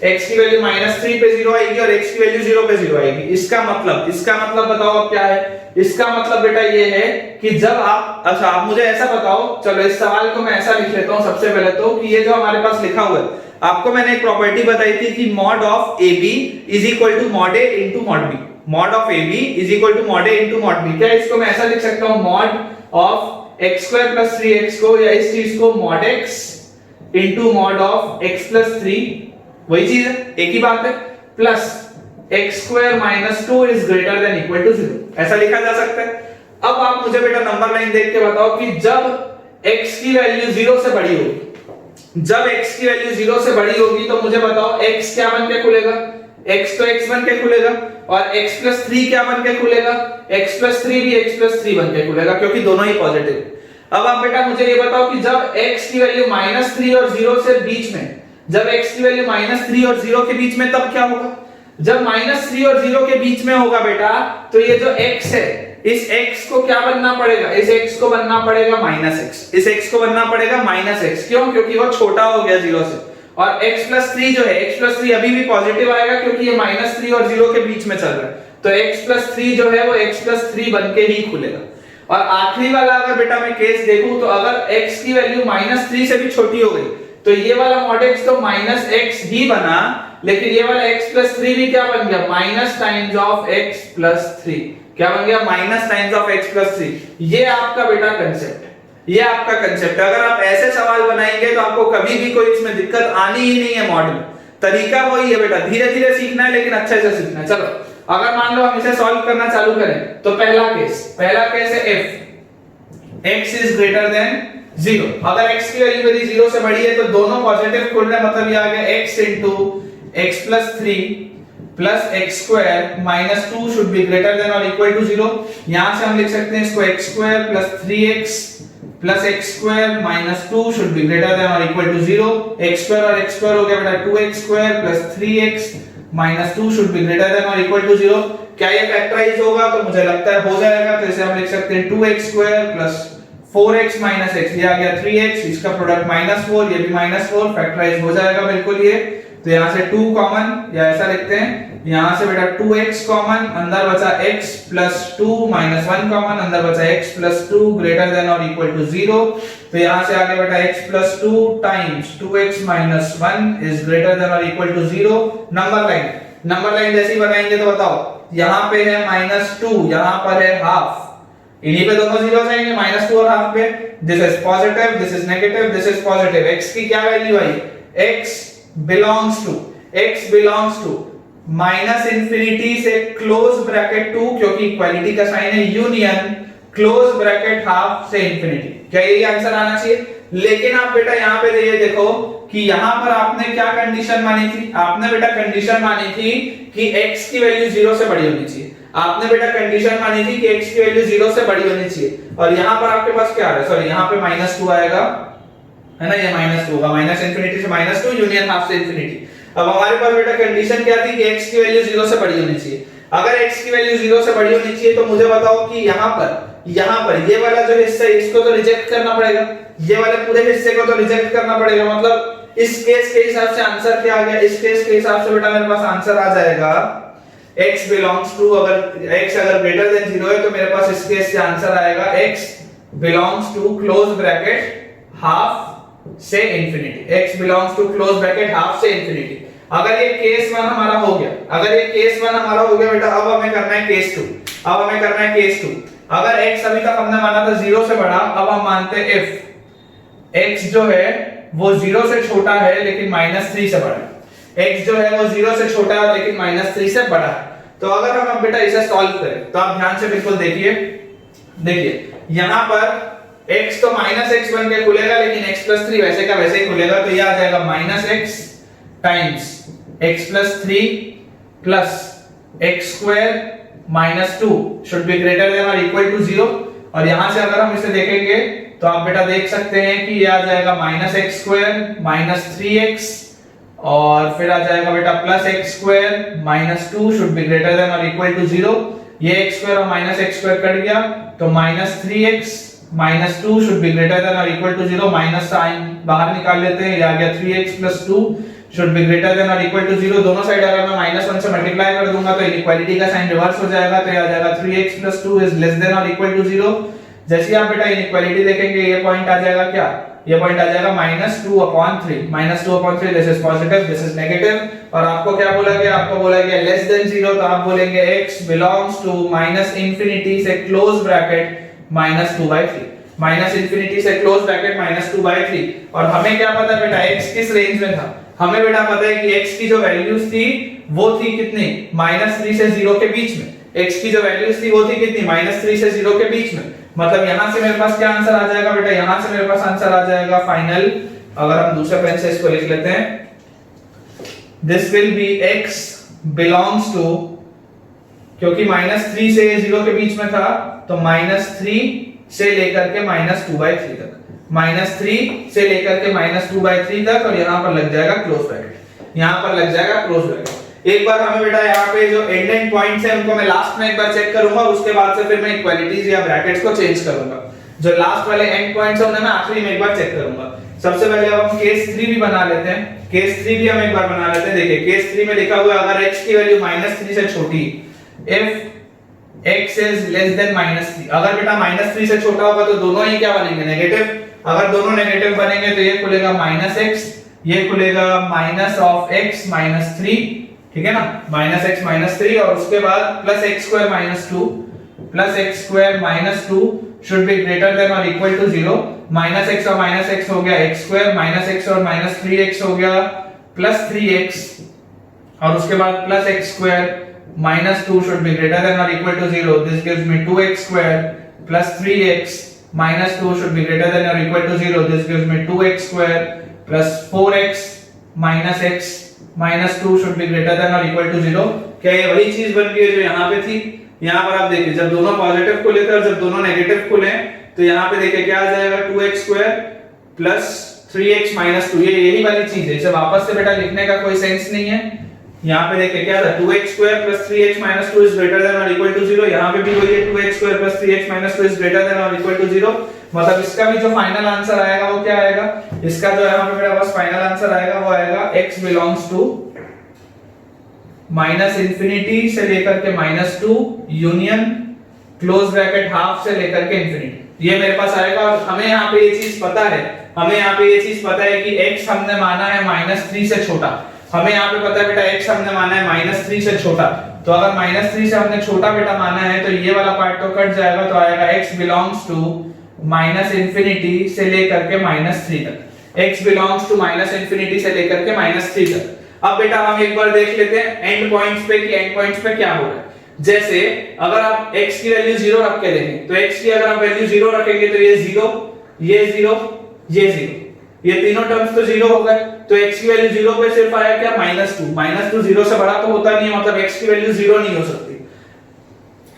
x की वैल्यू -3 पे 0 आएगी और x की वैल्यू 0 पे 0 आएगी। इसका मतलब बताओ अब क्या है। इसका मतलब बेटा ये है कि जब आप, अच्छा आप मुझे ऐसा बताओ, चलो इस सवाल को मैं ऐसा लिख लेता हूं सबसे पहले तो कि ये जो हमारे पास लिखा हुआ है, आपको मैंने एक प्रॉपर्टी बताई थी कि mod of AB is equal to mod A into mod B। mod of AB is equal to mod A into mod B। क्या इसको मैं ऐसा लिख सकता हूं mod of x² plus 3x को, या इस चीज को mod x into mod of x plus 3, वही चीज है, एक ही बात है, plus x² minus 2 is greater than equal to 0, ऐसा लिखा जा सकता है। अब आप मुझे बेटा नंबर लाइन देख के बताओ कि जब x की वैल्यू 0 से बड़ी होगी, जब x की वैल्यू 0 से बड़ी होगी तो मुझे बताओ x क्या बन के खुलेगा, x तो x बन के खुलेगा और x plus 3 क्या बन के खुलेगा, x plus 3 भी x plus 3 बन के खुलेगा, क्योंकि दोनों ही पॉजिटिव। अब आप बेटा मुझे ये बताओ कि जब x की वैल्यू -3 और 0 से बीच में, जब x की वैल्यू -3 और 0 के बीच में तब क्या होगा, जब -3 और 0 के बीच में होगा बेटा तो ये जो x है, इस x को क्या बनना पड़ेगा, इस x को बनना पड़ेगा -x, इस x को बनना पड़ेगा -x। क्यों, क्योंकि वो छोटा हो गया 0 से। और x plus 3 जो है, x plus 3 अभी भी पॉजिटिव आएगा क्योंकि ये -3 और 0 के बीच में चल रहा है, तो x plus 3 जो है वो x plus 3 बन के ही खुलेगा। और आखिरी वाला अगर बेटा मैं केस देखूं तो अगर x की वैल्यू -3 से भी छोटी हो गई तो ये वाला mod x तो -x ही बना, लेकिन ये वाला x plus 3 भी क्या बन गया, minus times of x plus 3, क्या बन गया, minus times of x plus 3। ये आपका बेटा कंसेप्ट है, ये आपका कंसेप्ट है। अगर आप ऐसे सवाल बनाएंगे तो आपको कभी भी कोई इसमें दिक्कत आनी ही नहीं है मॉड में। तरीका वही है बेटा, धीरे धीरे सीखना है लेकिन अच्छे से सीखना है। चलो अगर मान लो हम इसे सॉल्व करना चालू करें तो पहला केस है if x is greater than 0। अगर x की वैल्यू यदि 0 से बड़ी है तो दोनों पॉजिटिव खुल रहे हैं, मतलब ये आ गया x into x plus 3 plus x square minus 2 should be greater than or equal to 0। यहां से हम लिख सकते हैं इसको x square plus 3x plus x square minus 2 should be greater than or equal to 0। x square और x square हो गया बेटा 2x square plus 3x minus 2 should be greater than or equal to 0। क्या ये factorise होगा, तो मुझे लगता है हो जाएगा। तो इसे हम लिख सकते हैं 2x square plus 4x minus x, ये आ गया 3x, इसका प्रोडक्ट -4, ये भी -4, फैक्टराइज हो जाएगा बिल्कुल ये। तो यहाँ से 2 कॉमन, या ऐसा लिखते हैं, यहाँ से बेटा 2x कॉमन, अंदर बचा x प्लस 2 माइनस 1 कॉमन, अंदर बचा x प्लस 2 ग्रेटर देन और इक्वल टू 0। तो यहाँ से आगे बेटा x plus 2 times 2x minus 1 is greater than और इक्वल टू 0। नंबर लाइन जैसे ही बनाएंगे तो बताओ, यहाँ पे है -2, यहाँ पर है हाफ, इन्हीं पे दोनों जीरो जाएंगे, -2 और हाफ पे। This is positive, this is negative, this is positive. x की क्या वैल्यू आई, x belongs to minus infinity से क्लोज ब्रैकेट 2, क्योंकि इक्वालिटी का साइन है, यूनियन क्लोज ब्रैकेट हाफ से इंफिनिटी। क्या यही आंसर आना चाहिए? लेकिन आप बेटा यहाँ पे ये देखो कि यहाँ पर आपने क्या कंडीशन मानी थी, आपने बेटा कंडीशन मानी थी कि x की वैल्यू 0 से बड़ी होनी चाहिए। आपने बेटा कंडीशन मानी थी कि x की वैल्यू 0 से बड़ी होनी चाहिए, और यहाँ पर आपके पास क्या आ रहा है, सॉरी यहाँ पे -2 आएगा, है ना, ये -2 होगा, माइनस इंफिनिटी से -2 यूनियन हाफ से इंफिनिटी। अब हमारे पास बेटा कंडीशन क्या थी कि x की वैल्यू 0 से बड़ी होनी चाहिए। अगर x की वैल्यू 0 से बड़ी होनी चाहिए तो मुझे बताओ कि यहाँ पर ये वाला जो हिस्सा है इसको तो रिजेक्ट करना पड़ेगा, ये वाले पूरे हिस्से को तो रिजेक्ट करना पड़ेगा। मतलब इस केस के हिसाब से आंसर क्या आ गया, इस केस के हिसाब से बेटा मेरे पास आंसर आ जाएगा x बिलोंग्स टू, अगर x अगर ग्रेटर देन 0 है तो मेरे पास इस केस से आंसर आएगा x belongs to close bracket half से infinity, x belongs to close bracket half से इंफिनिटी। अगर ये केस 1 हमारा हो गया, बेटा अब हमें करना है केस 2। अगर x अभी तक हमने माना था 0 से बड़ा, अब हम मानते हैं if x जो है वो 0 से छोटा है लेकिन -3 से बड़ा है, x जो है वो 0 से छोटा है लेकिन -3 से बड़ा है। तो अगर हम अब बेटा इसे सॉल्व करें तो आप ध्यान से बिल्कुल देखिए यहाँ पर x तो -x बन के खुलेगा, लेकिन x + 3 वैसे का वैसे ही खुलेगा, तो ये आ जाएगा -x times x + 3 plus x² -2 should be greater than और इक्वल टू 0। और यहां से अगर हम इसे देखेंगे तो आप बेटा देख सकते हैं कि ये आ जाएगा -x² -3x, और फिर आ जाएगा बेटा +x² -2 should be greater than और इक्वल टू 0। ये x² और -x² कट गया तो -3x -2 should be greater than और इक्वल टू 0, माइनस साइन बाहर निकाल लेते हैं, ये आ गया 3x + 2 should be greater than और इक्वल टू 0। दोनों साइड अगर मैं -1 से मल्टीप्लाई कर दूंगा तो इनइक्वालिटी का साइन रिवर्स हो जाएगा, तो ये आ जाएगा 3x + 2 इज लेस देन और इक्वल टू 0। जैसे ही आप बेटा इनइक्वालिटी देखेंगे ये पॉइंट आ जाएगा क्या, ये पॉइंट आ जाएगा -2/3 this is positive, this is negative. और आपको क्या बोला गया, आपको बोला गया लेस देन 0, तो आप बोलेंगे x belongs to minus infinity से क्लोज ब्रैकेट -2/3, माइनस इंफिनिटी से क्लोज ब्रैकेट -2/3। और हमें क्या पता बेटा x किस रेंज में था, हमें बेटा पता है कि x की जो वैल्यूज थी वो थी कितनी, -3 से 0 के बीच में। x की जो वैल्यूज थी वो थी कितनी, -3 से 0 के बीच में। मतलब यहां से मेरे पास क्या आंसर आ जाएगा बेटा, यहां से मेरे पास आंसर आ जाएगा फाइनल, अगर हम दूसरे पेन से इसको लिख लेते हैं, this will be x belongs to, क्योंकि -3 से 0 के बीच में था तो -3 से लेकर के -2/3 तक, -3 से लेकर के -2/3 तक, और यहाँ पर लग जाएगा क्लोज ब्रैकेट, यहाँ पर लग जाएगा क्लोज ब्रैकेट। एक बार हमें बेटा यहाँ पे जो एंडिंग पॉइंट्स हैं उनको मैं लास्ट में एक बार चेक करूंगा, उसके बाद से फिर मैं इक्वालिटीज या ब्रैकेट्स को चेंज करूंगा। जो लास्ट वाले एंड पॉइंट्स हैं उन्हें मैं आखिरी में एक बार चेक करूंगा। सबसे पहले अब हम केस 3 भी बना लेते हैं, केस 3 भी हम एक बार बना लेते हैं। देखिए केस 3 में लिखा हुआ है अगर x की वैल्यू -3 से छोटी, if x is less then -3, अगर बेटा -3 से छोटा होगा तो दोनों ही क्या बनेंगे, नेगेटिव। अगर दोनों नेगेटिव बनेंगे तो ये खुलेगा -x, ये खुलेगा -(x - 3), ठीक है ना, -(x - 3), और उसके बाद +x² - 2 should be greater than or equal to 0। -x और -x हो गया x², -x और -3x हो गया +3x, और उसके बाद +x² - 2 should be greater than or equal to 0। This gives me 2x² + 3x - 2 should be greater than or equal to 0। This gives me 2x² + 4x - x - 2 should be greater than or equal to 0। क्या ये वही चीज बन गई है जो यहाँ पे थी? यहाँ पर आप देखिए जब दोनों पॉजिटिव खुले थे और जब दोनों नेगेटिव खुले तो यहाँ पे देखिए क्या आ जाएगा, 2x² + 3x - 2, ये यही वाली चीज है, इसे वापस से बेटा लिखने का कोई सेंस नहीं है। यहाँ पे देखिए क्या था, 2x² + 3x - 2 is greater than or equal to 0। यहाँ पे भी वही है, 2x² + 3x - 2 is greater than or equal to 0। मतलब इसका भी जो फाइनल आंसर आएगा वो क्या आएगा, इसका जो यहाँ पे मेरे पास फाइनल आंसर आएगा वो आएगा x belongs to minus infinity से लेकर के -2 यूनियन क्लोज ब्रैकेट हाफ से लेकर के इंफिनिटी, ये मेरे पास आएगा। और हमें यहाँ पे ये चीज पता है, हमें यहाँ पे ये चीज पता है कि x हमने माना है -3 से छोटा, हमें यहाँ पे पता है बेटा x हमने माना है -3 से छोटा, तो अगर -3 से हमने छोटा बेटा माना है तो ये वाला पार्ट तो कट जाएगा, तो आएगा x belongs to minus infinity से लेकर के -3 तक, x belongs to minus infinity से लेकर के -3 तक। अब बेटा हम एक बार देख लेते हैं एंड पॉइंट्स पे कि एंड पॉइंट्स पे क्या होगा। जैसे अगर आप x की वैल्यू 0 रख के देखें तो x की अगर आप वैल्यू 0 रखेंगे तो ये 0, ये 0, ये 0, ये तीनों टर्म्स तो 0 हो गए, तो x की वैल्यू 0 पे सिर्फ आया क्या -2 0 से बड़ा तो होता नहीं है, मतलब x की वैल्यू 0 नहीं हो सकती।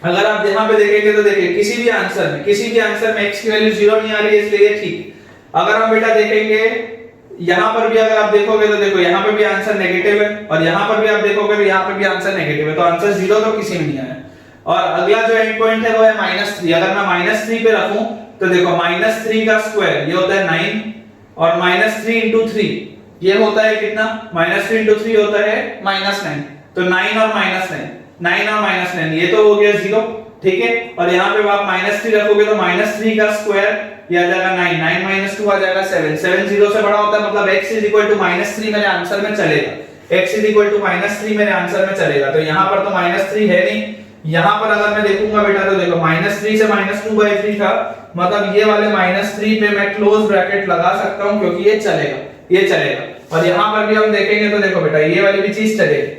अगर आप यहां पे देखेंगे तो देखिए किसी भी आंसर में x की वैल्यू 0 नहीं आ रही है, इसलिए ये ठीक। अगर हम बेटा देखेंगे यहां पर भी अगर आप देखोगे तो देखो यहां पे भी आंसर नेगेटिव है, और यहां पर भी आप देखोगे तो यहां पे भी आंसर नेगेटिव है, तो आंसर 0 तो किसी में नहीं आया। और अगला जो एंड पॉइंट है वो है -3, अगर मैं -3 पे रखूं तो देखो -3 का स्क्वायर ये होता है 9, और -3 into 3 ये होता है कितना, -3 into 3 होता है -9, तो 9 और -9 ये तो हो गया 0, ठीक है। और यहाँ पे आप -3 रखोगे तो -3 का स्क्वायर ये आ जाएगा 9, 9 - 2 आ जाएगा 7, 7 0 से बड़ा होता है, मतलब x -3 मेरे आंसर में चलेगा, x -3 मेरे आंसर में चलेगा। तो यहाँ पर तो -3 है नहीं, यहाँ पर अगर मैं देखूंगा बेटा तो देखो -3 से -2/3 था, मतलब ये वाले -3 पे मैं क्लोज ब्रैकेट लगा सकता हूं क्योंकि ये चलेगा। और यहाँ पर भी हम देखेंगे तो देखो बेटा ये वाली भी चीज चलेगी,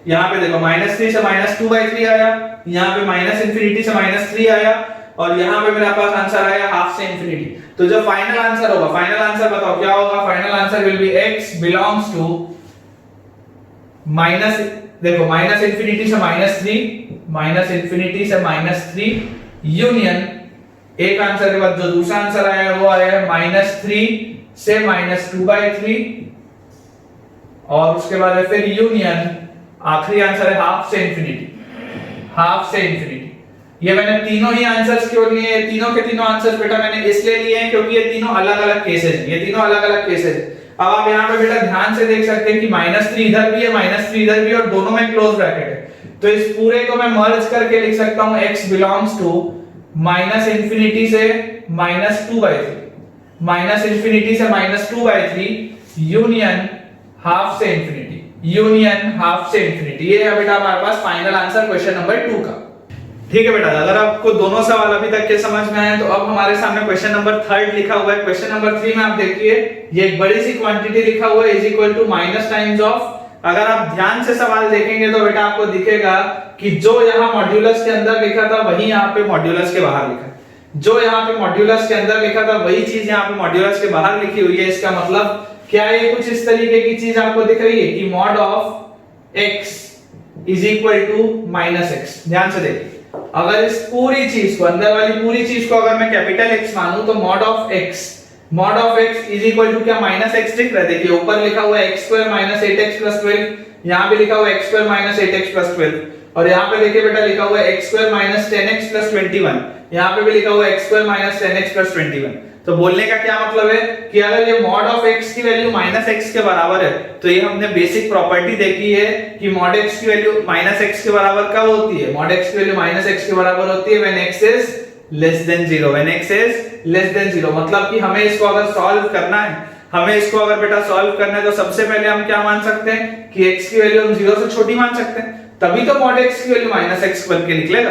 यहाँ पे देखो -3 से -2/3 आया, यहाँ पे -इंफिनिटी से -3 आया, और यहाँ पे मेरे पास आंसर आया हाफ से इंफिनिटी। तो जो फाइनल आंसर होगा, फाइनल आंसर बताओ क्या होगा, final answer will be x belongs to minus, देखो -इंफिनिटी से -3 यूनियन, एक आंसर के बाद जो दूसरा आंसर आया वो आया है -3 से -2/3, और उसके बाद है फिर यूनियन, आखिरी आंसर है हाफ से इंफिनिटी। ये मैंने तीनों ही आंसर्स क्यों लिए, तीनों के तीनों आंसर्स बेटा मैंने इसलिए लिए हैं क्योंकि ये तीनों अलग-अलग केसेस हैं, अब आप यहाँ पे बेटा ध्यान से देख सकते हैं कि -3 इधर भी है, -3 इधर भी है, और दोनों में क्लोज ब्रैकेट है, तो इस पूरे को मैं मर्ज करके लिख सकता हूं x बिलोंग्स टू -इंफिनिटी से -2/3 यूनियन हाफ से इंफिनिटी। ये है बेटा हमारे पास फाइनल आंसर क्वेश्चन नंबर 2 का। ठीक है बेटा, अगर आपको दोनों सवाल अभी तक के समझ में आए तो अब हमारे सामने क्वेश्चन नंबर 3 लिखा हुआ है। क्वेश्चन नंबर 3 में आप देखिए ये एक बड़ी सी क्वांटिटी लिखा हुआ है is equal to minus times of, अगर आप ध्यान से सवाल देखेंगे तो बेटा आपको दिखेगा कि जो यहाँ मॉड्यूलस के अंदर लिखा था वही यहाँ पे मॉड्यूलस के बाहर लिखा है, जो यहाँ पे मॉड्यूलस के अंदर लिखा था वही चीज यहाँ पे मॉड्यूलस के बाहर लिखी हुई है। इसका मतलब क्या ये कुछ इस तरीके की चीज आपको दिख रही है कि mod of x is equal to -x। ध्यान से देखिए, अगर इस पूरी चीज को, अंदर वाली पूरी चीज को अगर मैं कैपिटल X मानूं तो mod of x is equal to क्या -x दिख रहा है, देखिए ऊपर लिखा हुआ है x² - 8x + 12, यहाँ पे लिखा हुआ है x² - 8x + 12, और यहाँ पे देखिए बेटा लिखा हुआ है x² - 10x + 21, यहाँ पे भी लिखा हुआ है x² - 10x + 21। तो बोलने का क्या मतलब है कि अगर ये मॉड ऑफ x की वैल्यू -x के बराबर है तो ये हमने बेसिक प्रॉपर्टी देखी है कि मॉड x की वैल्यू -x के बराबर कब होती है, मॉड x की वैल्यू -x के बराबर होती है when x is less than 0, मतलब कि हमें इसको अगर सॉल्व करना है, तो सबसे पहले हम क्या मान सकते हैं कि x की वैल्यू हम 0 से छोटी मान सकते हैं, तभी तो मॉड x की वैल्यू -x बन के निकलेगा।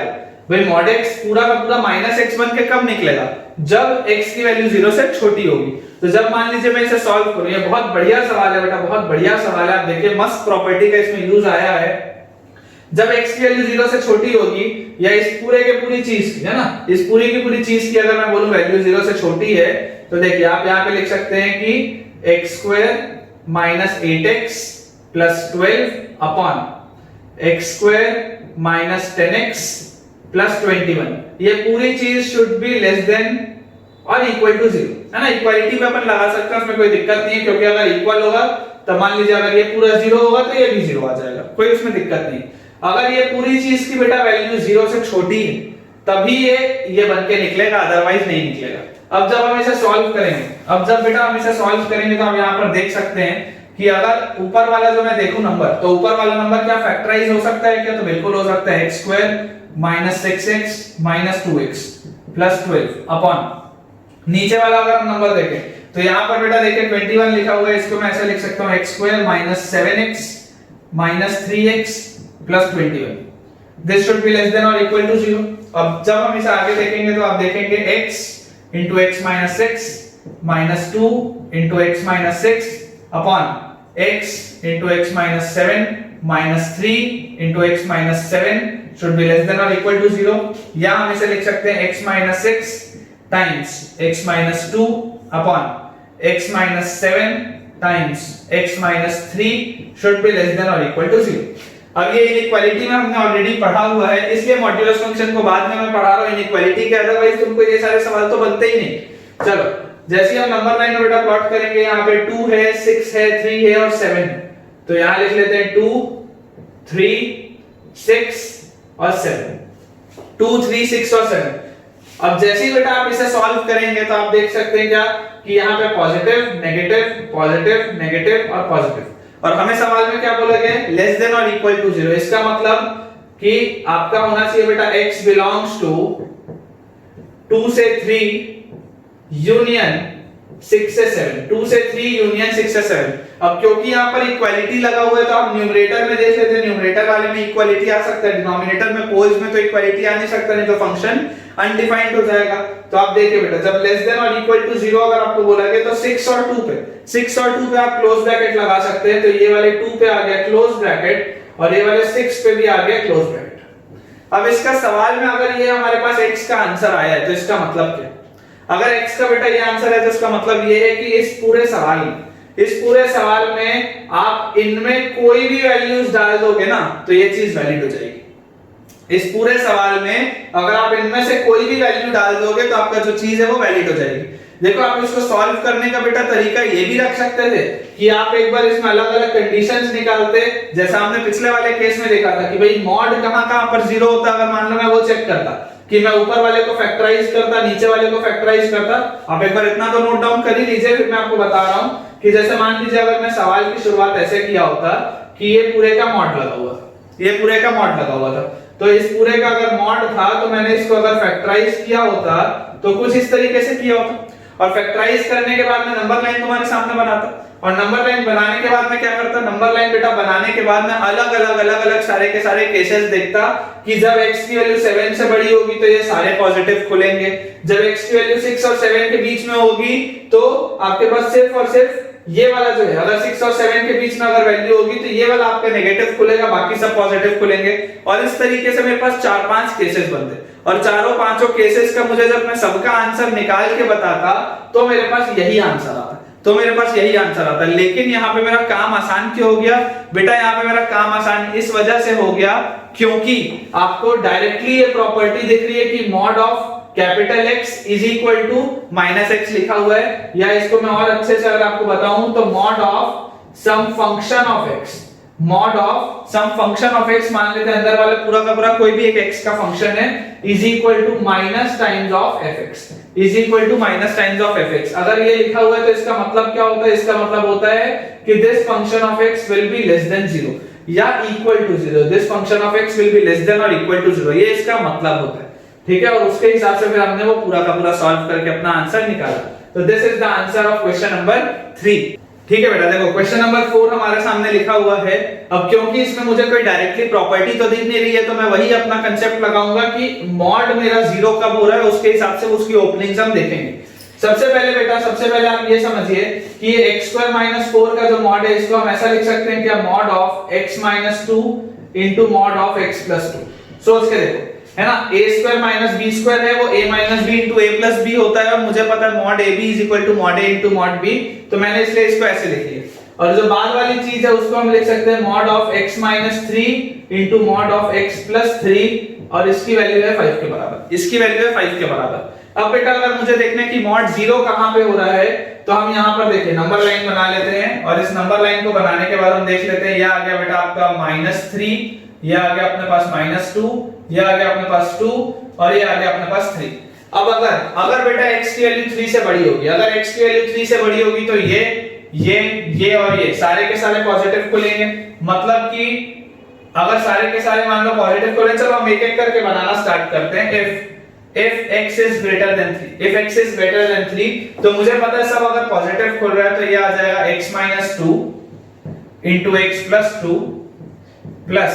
भाई मॉड x पूरा का पूरा -x बन के कब निकलेगा, जब x की वैल्यू 0 से छोटी होगी। तो जब मान लीजिए मैं इसे सॉल्व करूं, ये बहुत बढ़िया सवाल है बेटा, बहुत बढ़िया सवाल है, आप देखिए मस्त प्रॉपर्टी का इसमें यूज आया है। जब x की वैल्यू 0 से छोटी होगी, या इस पूरे के पूरी चीज की है ना, इस पूरी की पूरी चीज की अगर मैं बोलूं वैल्यू 0 से छोटी है, तो देखिए आप यहाँ पे लिख सकते हैं कि x² - 8x + 12 upon x² - 10x + 21, ये पूरी चीज शुड बी लेस देन और इक्वल टू 0, है ना। इक्वालिटी पे अपन लगा सकते हैं, उसमें कोई दिक्कत नहीं है, क्योंकि अगर इक्वल होगा तो मान लीजिए अगर ये पूरा 0 होगा तो ये भी 0 आ जाएगा, कोई उसमें दिक्कत नहीं। अगर ये पूरी चीज की बेटा वैल्यू 0 से छोटी है, तभी ये बन के निकलेगा, अदरवाइज नहीं निकलेगा। अब जब हम इसे सॉल्व करेंगे, अब जब बेटा हम इसे सॉल्व करेंगे तो हम यहाँ पर देख सकते हैं कि अगर ऊपर वाला जो मैं देखूं नंबर, तो ऊपर वाला नंबर क्या फैक्टराइज हो सकता है क्या? तो बिल्कुल हो सकता है। x square minus 6x minus 2x plus 12 upon नीचे वाला अगर हम नंबर देखें तो यहाँ पर बेटा देखिए 21 लिखा हुआ है, इसको मैं ऐसे लिख सकता हूँ x square minus 7x minus 3x plus 21। This should be less than और इक्वल टू 0। अब जब हम इसे आगे देखेंगे तो आप देखेंगे x into x minus 6 minus 2 into x minus 6 upon x into x minus 7 minus 3 into x minus 7 should be less than or equal to 0। या हम इसे लिख सकते हैं x minus 6 times x minus 2 upon x minus 7 times x minus 3 should be less than or equal to 0। अब ये inequality में हमने ऑलरेडी पढ़ा हुआ है, इसलिए मॉड्यूलस फंक्शन को बाद में मैं पढ़ा रहा हूं इनइक्वालिटी के, अदरवाइज तुमको ये सारे सवाल तो बनते ही नहीं। चलो जैसे हम नंबर लाइन में बेटा प्लॉट करेंगे, यहाँ पे 2 है, 6 है, 3 है और 7 है, तो यहाँ लिख लेते हैं 2 3 6 और 7, 2 3 6 और 7। अब जैसे ही बेटा आप इसे सॉल्व करेंगे तो आप देख सकते हैं क्या कि यहाँ पे पॉजिटिव नेगेटिव और पॉजिटिव, और हमें सवाल में क्या बोला गया? लेस देन और इक्वल टू 0। इसका मतलब कि आपका होना चाहिए बेटा x बिलोंग्स टू 2 से 3 यूनियन 6 से 7, 2 से 3 यूनियन 6 से 7। अब क्योंकि यहाँ पर इक्वालिटी लगा हुआ है तो आप न्यूमरेटर में देख लेते हैं, न्यूमरेटर वाले में इक्वालिटी आ सकता है, डिनोमिनेटर में पोल्स में तो इक्वालिटी आ नहीं सकता, नहीं तो फंक्शन अनडिफाइंड हो जाएगा। तो आप देखिए बेटा जब लेस देन और इक्वल टू 0 अगर आपको बोला गया तो 6 और 2 पे आप क्लोज ब्रैकेट लगा सकते हैं, तो ये वाले 2 पे आ गया क्लोज ब्रैकेट और ये वाले 6 पे भी आ गया क्लोज ब्रैकेट। अब इसका सवाल में अगर ये हमारे पास x का आंसर आया है तो इसका मतलब क्या? अगर x का बेटा ये आंसर है तो इसका मतलब ये है कि इस पूरे सवाल में आप इनमें कोई भी वैल्यूज डाल दोगे ना तो ये चीज वैलिड हो जाएगी। इस पूरे सवाल में अगर आप इनमें से कोई भी वैल्यू डाल दोगे तो आपका जो चीज है वो वैलिड हो जाएगी। देखो आप इसको सॉल्व करने का बेटा तरीका ये भी रख सकते थे कि आप एक बार इसमें अलग अलग कंडीशंस निकालते, जैसा हमने पिछले वाले केस में देखा था कि भाई मॉड कहां पर 0 होता, अगर मान लो मैं वो चेक करता कि मैं ऊपर वाले को फैक्टराइज करता, नीचे वाले को फैक्टराइज करता। आप एक बार इतना तो नोट डाउन कर ही लीजिए, फिर मैं आपको बता रहा हूं कि जैसे मान लीजिए अगर मैं सवाल की शुरुआत ऐसे किया होता कि ये पूरे का मॉड लगा हुआ था, तो इस पूरे का अगर मॉड था तो मैंने इसको अगर फैक्टराइज किया होता तो कुछ इस तरीके से किया होता, और फैक्टराइज करने के बाद मैं नंबर लाइन तुम्हारे सामने बनाता, और नंबर लाइन बनाने के बाद मैं क्या करता? नंबर लाइन बेटा बनाने के बाद मैं अलग अलग सारे के सारे केसेस देखता कि जब x की वैल्यू 7 से बड़ी होगी तो ये सारे पॉजिटिव खुलेंगे, जब x की वैल्यू 6 और 7 के बीच में होगी तो आपके पास सिर्फ और सिर्फ ये वाला जो है, अगर 6 और 7 के बीच में अगर वैल्यू होगी तो ये वाला आपका नेगेटिव खुलेगा, बाकी सब पॉजिटिव खुलेंगे। और इस तरीके से मेरे पास 4-5 केसेस बनते, और चारों पांचों केसेस का मुझे जब मैं सबका आंसर निकाल के बताता तो मेरे पास यही आंसर आता। लेकिन यहाँ पे मेरा काम आसान क्यों हो गया बेटा? यहाँ पे मेरा काम आसान इस वजह से हो गया क्योंकि आपको डायरेक्टली ये प्रॉपर्टी दिख रही है कि mod of capital X is equal to minus x लिखा हुआ है, या इसको मैं और अच्छे से अगर आपको बताऊं तो mod of some function of x मान लेते हैं, अंदर वाला पूरा का पूरा कोई भी एक x का फंक्शन है, is equal to minus times of fx। अगर ये लिखा हुआ है तो इसका मतलब क्या होता है? इसका मतलब होता है कि this function of x will be less than 0 या equal to 0। This function of x will be less than और इक्वल टू 0, ये इसका मतलब होता है, ठीक है। और उसके हिसाब से फिर हमने वो पूरा का पूरा सॉल्व करके अपना आंसर निकाला। तो this is the answer of question number 3, ठीक है बेटा। देखो क्वेश्चन नंबर 4 हमारे सामने लिखा हुआ है। अब क्योंकि इसमें मुझे कोई डायरेक्टली प्रॉपर्टी तो दिख नहीं रही है तो मैं वही अपना कंसेप्ट लगाऊंगा कि मॉड मेरा 0 कब हो रहा है, उसके हिसाब से उसकी ओपनिंग्स हम देखेंगे। सबसे पहले आप ये समझिए कि ये x² - 4 का जो मॉड है इसको हम ऐसा लिख सकते हैं क्या? Mod of x - 2 into mod of x + 2। सोच के देखो, है ना, a² - b² है वो a - b into a + b होता है, और मुझे पता है mod ab is equal to mod a into mod b, तो मैंने इसलिए इसको ऐसे लिख लिया। और जो बाद वाली चीज है उसको हम लिख सकते हैं mod of x - 3 into mod of x + 3, और इसकी वैल्यू है 5 के बराबर। अब बेटा अगर मुझे देखना है कि मॉड 0 कहां पे हो रहा है तो हम यहां पर देखिए नंबर लाइन बना लेते हैं, और इस नंबर लाइन को बनाने के बाद हम देख लेते हैं, यह आ गया बेटा आपका -3 ये आ गया अपने पास -2, ये आ गया अपने पास 2 और ये आ गया अपने पास 3। अब अगर बेटा x की वैल्यू 3 से बड़ी होगी, अगर x की वैल्यू 3 से बड़ी होगी तो ये और ये सारे के सारे पॉजिटिव खुलेंगे। मतलब कि अगर सारे के सारे मान लो पॉजिटिव खुले, चलो हम एक एक करके बनाना स्टार्ट करते हैं। if x is greater than 3, if x is greater than 3, तो मुझे पता है सब अगर पॉजिटिव खुल रहा है तो ये आ जाएगा x - 2 into x plus 2 plus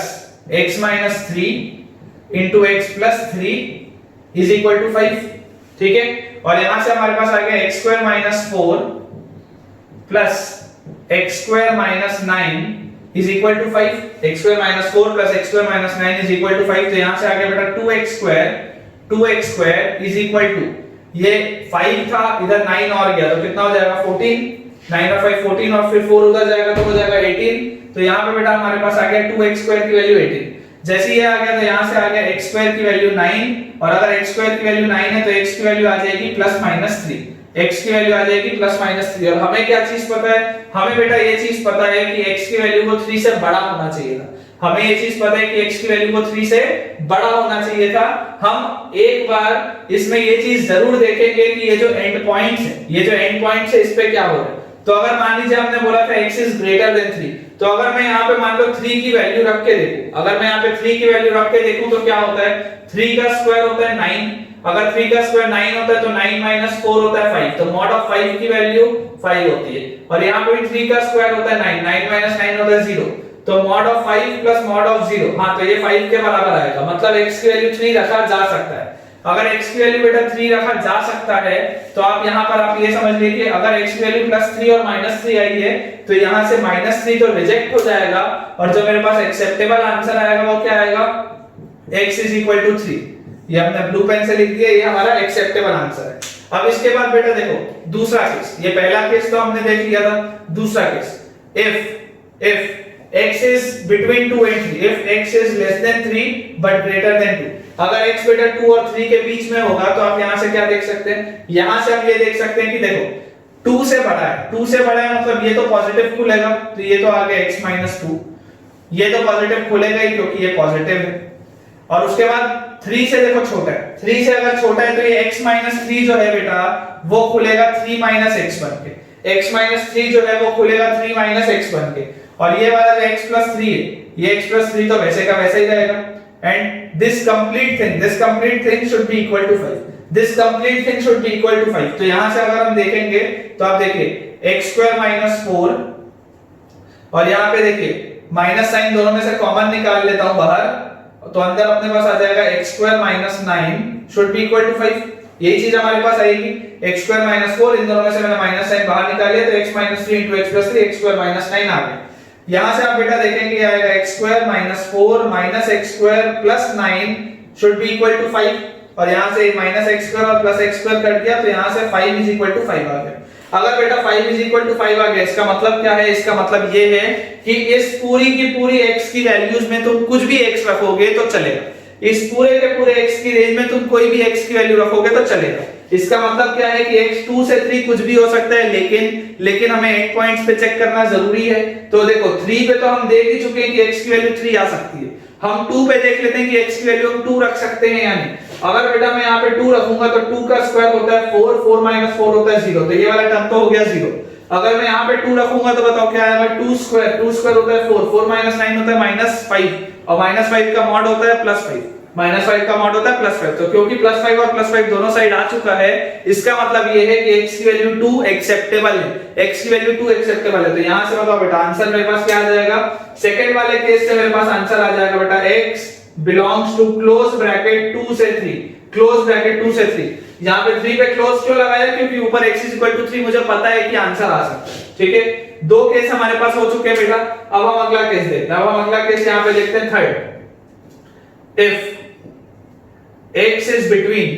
x minus 3 into x plus 3 is equal to 5। ठीक है, और यहां से हमारे पास आ गया x square minus 4 plus x square minus 9 is equal to 5। x square minus 4 plus x square minus 9 is equal to 5। तो यहां से आ गया बेटा 2x square is equal to, ये 5 था, इधर 9 और गया तो कितना हो जाएगा 14। 9 और 5 14 और फिर 4 उधर जाएगा तो हो जाएगा 18। तो यहाँ पे बेटा हमारे पास आ गया 2x square की वैल्यू 18। जैसे ये आ गया तो यहाँ से आ गया x square की वैल्यू 9, और अगर x square की वैल्यू 9 है तो x की वैल्यू आ जाएगी +-3। x की वैल्यू आ जाएगी +-3। और हमें क्या चीज पता है, हमें बेटा ये चीज पता है कि x की वैल्यू को 3 से बड़ा होना चाहिए था। हमें ये चीज पता है कि x की वैल्यू को 3 से बड़ा होना चाहिए था। हम एक बार इसमें ये चीज जरूर देखेंगे कि ये जो एंड पॉइंट्स है, ये जो एंड पॉइंट्स है इस पे क्या हो रहा है। तो अगर मान लीजिए हमने बोला था x is greater than 3, तो अगर मैं यहाँ पे मान लो 3 की वैल्यू रख के देखूं, अगर मैं यहाँ पे 3 की वैल्यू रख के देखूं तो क्या होता है, 3 का स्क्वायर होता है 9, अगर 3 का स्क्वायर 9 होता है तो 9 - 4 होता है 5, तो mod ऑफ 5 की वैल्यू 5 होती है। और यहाँ पे भी 3 का स्क्वायर होता है 9, 9 - 9 होता है 0, तो mod of 5 plus mod of 0, हाँ तो ये 5 के बराबर आएगा। मतलब x की वैल्यू 3 रखा जा सकता है। अगर x की वैल्यू बेटा 3 रखा जा सकता है तो आप यहाँ पर आप ये समझ लीजिए कि अगर x की वैल्यू +3 और -3 आई है तो यहाँ से -3 तो रिजेक्ट हो जाएगा, और जो मेरे पास एक्सेप्टेबल आंसर आएगा वो क्या आएगा, x is equal to 3। ये हमने ब्लू पेन से लिख दिया, ये हमारा एक्सेप्टेबल आंसर है। अब इसके बाद बेटा देखो दूसरा केस, ये पहला केस तो हमने देख लिया था। दूसरा case, if x is between 2 and 3, if x is less than 3 but greater than 2, अगर x बेटा 2 और 3 के बीच में होगा तो आप यहां से क्या देख सकते हैं, यहां से हम ये देख सकते हैं कि देखो 2 से बड़ा है, 2 से बड़ा है मतलब ये तो पॉजिटिव खुलेगा, तो ये तो आ गया x - 2, ये तो पॉजिटिव खुलेगा ही क्योंकि ये पॉजिटिव है। और उसके बाद 3 से देखो छोटा है, 3 से अगर छोटा है तो ये x - 3 जो है बेटा वो खुलेगा 3 - x बन के, x - 3 जो है वो खुलेगा 3 - x बन के, और ये वाला जो x + 3 है, ये x + 3 तो वैसे का वैसे ही रहेगा। And this complete thing should be equal to 5, this complete thing should be equal to 5। तो यहां से अगर हम देखेंगे तो आप देखिए x² - 4, और यहां पे देखिए माइनस साइन दोनों में से कॉमन निकाल लेता हूं बाहर, तो अंदर अपने पास आ जाएगा x² - 9 should be equal to 5। यही चीज हमारे पास आएगी, x² - 4, इन दोनों में से मैंने माइनस साइन बाहर निकाल लिया तो x - 3 * x + 3, x² - 9 आ गया। यहां से आप बेटा देखेंगे आएगा x² - 4 - x² + 9 should be equal to 5, और यहां से -x² और +x² कट गया तो यहां से 5 = 5 आ गया। अगर बेटा 5 = 5 आ गया, इसका मतलब क्या है, इसका मतलब ये है कि इस पूरी की पूरी x की वैल्यूज में तुम कुछ भी x रखोगे तो चलेगा, इस पूरे के पूरे x की रेंज में तुम कोई भी x की वैल्यू रखोगे तो चलेगा। इसका मतलब क्या है कि x 2 से 3 कुछ भी हो सकता है, लेकिन हमें एंड पॉइंट्स पे चेक करना जरूरी है। तो देखो 3 पे तो हम देख ही चुके हैं कि x की वैल्यू 3 आ सकती है, हम 2 पे देख लेते हैं कि x की वैल्यू हम 2 रख सकते हैं या नहीं। अगर बेटा मैं यहाँ पे 2 रखूंगा तो 2 का स्क्वायर होता है 4, 4 - 4 होता है 0, तो ये वाला टर्म तो हो गया 0। अगर मैं यहाँ पे 2 रखूंगा तो बताओ क्या आएगा, 2 स्क्वायर होता है 4, 4 - 9 होता है -5, और -5 का मॉड होता है +5, -5 का मॉड होता है +5। तो क्योंकि +5 और +5 दोनों साइड आ चुका है, इसका मतलब ये है कि x की वैल्यू 2 एक्सेप्टेबल है, x की वैल्यू 2 एक्सेप्टेबल है। तो यहां से बताओ बेटा आंसर मेरे पास क्या आ जाएगा, सेकंड वाले केस से मेरे पास आंसर आ जाएगा बेटा x belongs to close bracket 2 से 3, क्लोज ब्रैकेट 2 से 3। यहां पे 3 पे क्लोज क्यों लगाया, क्योंकि ऊपर x = 3 मुझे पता है कि आंसर आ सकता है। ठीक है, 2 केस हमारे पास हो चुके हैं बेटा। अब हम अगला केस देखते हैं, अब हम अगला केस यहां पे देखते हैं third. If x is between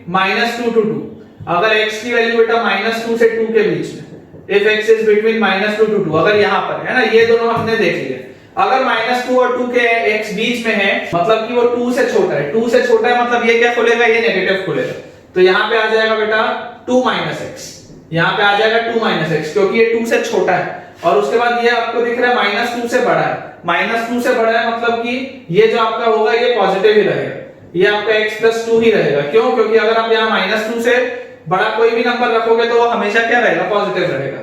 -2 to 2, अगर x की वैल्यू बेटा -2 से 2 के बीच में, if x is between -2 to 2, अगर यहां पर है ना, ये दोनों हमने देख लिए। अगर -2 और 2 के x बीच में है मतलब कि वो 2 से छोटा है, 2 से छोटा है मतलब ये क्या खुलेगा, ये नेगेटिव खुलेगा। तो यहां पे आ जाएगा बेटा 2 - x, यहाँ पे आ जाएगा 2 माइनस एक्स, क्योंकि ये 2 से छोटा है। और उसके बाद ये आपको दिख रहा है माइनस 2 से बड़ा है, माइनस 2 से बड़ा है मतलब कि ये जो आपका होगा ये पॉजिटिव ही रहेगा, ये आपका x प्लस 2 ही रहेगा। क्यों? क्योंकि अगर आप यहाँ माइनस 2 से बड़ा कोई भी नंबर रखोगे तो वो हमेशा क्या रहेगा? पॉजिटिव रहेगा।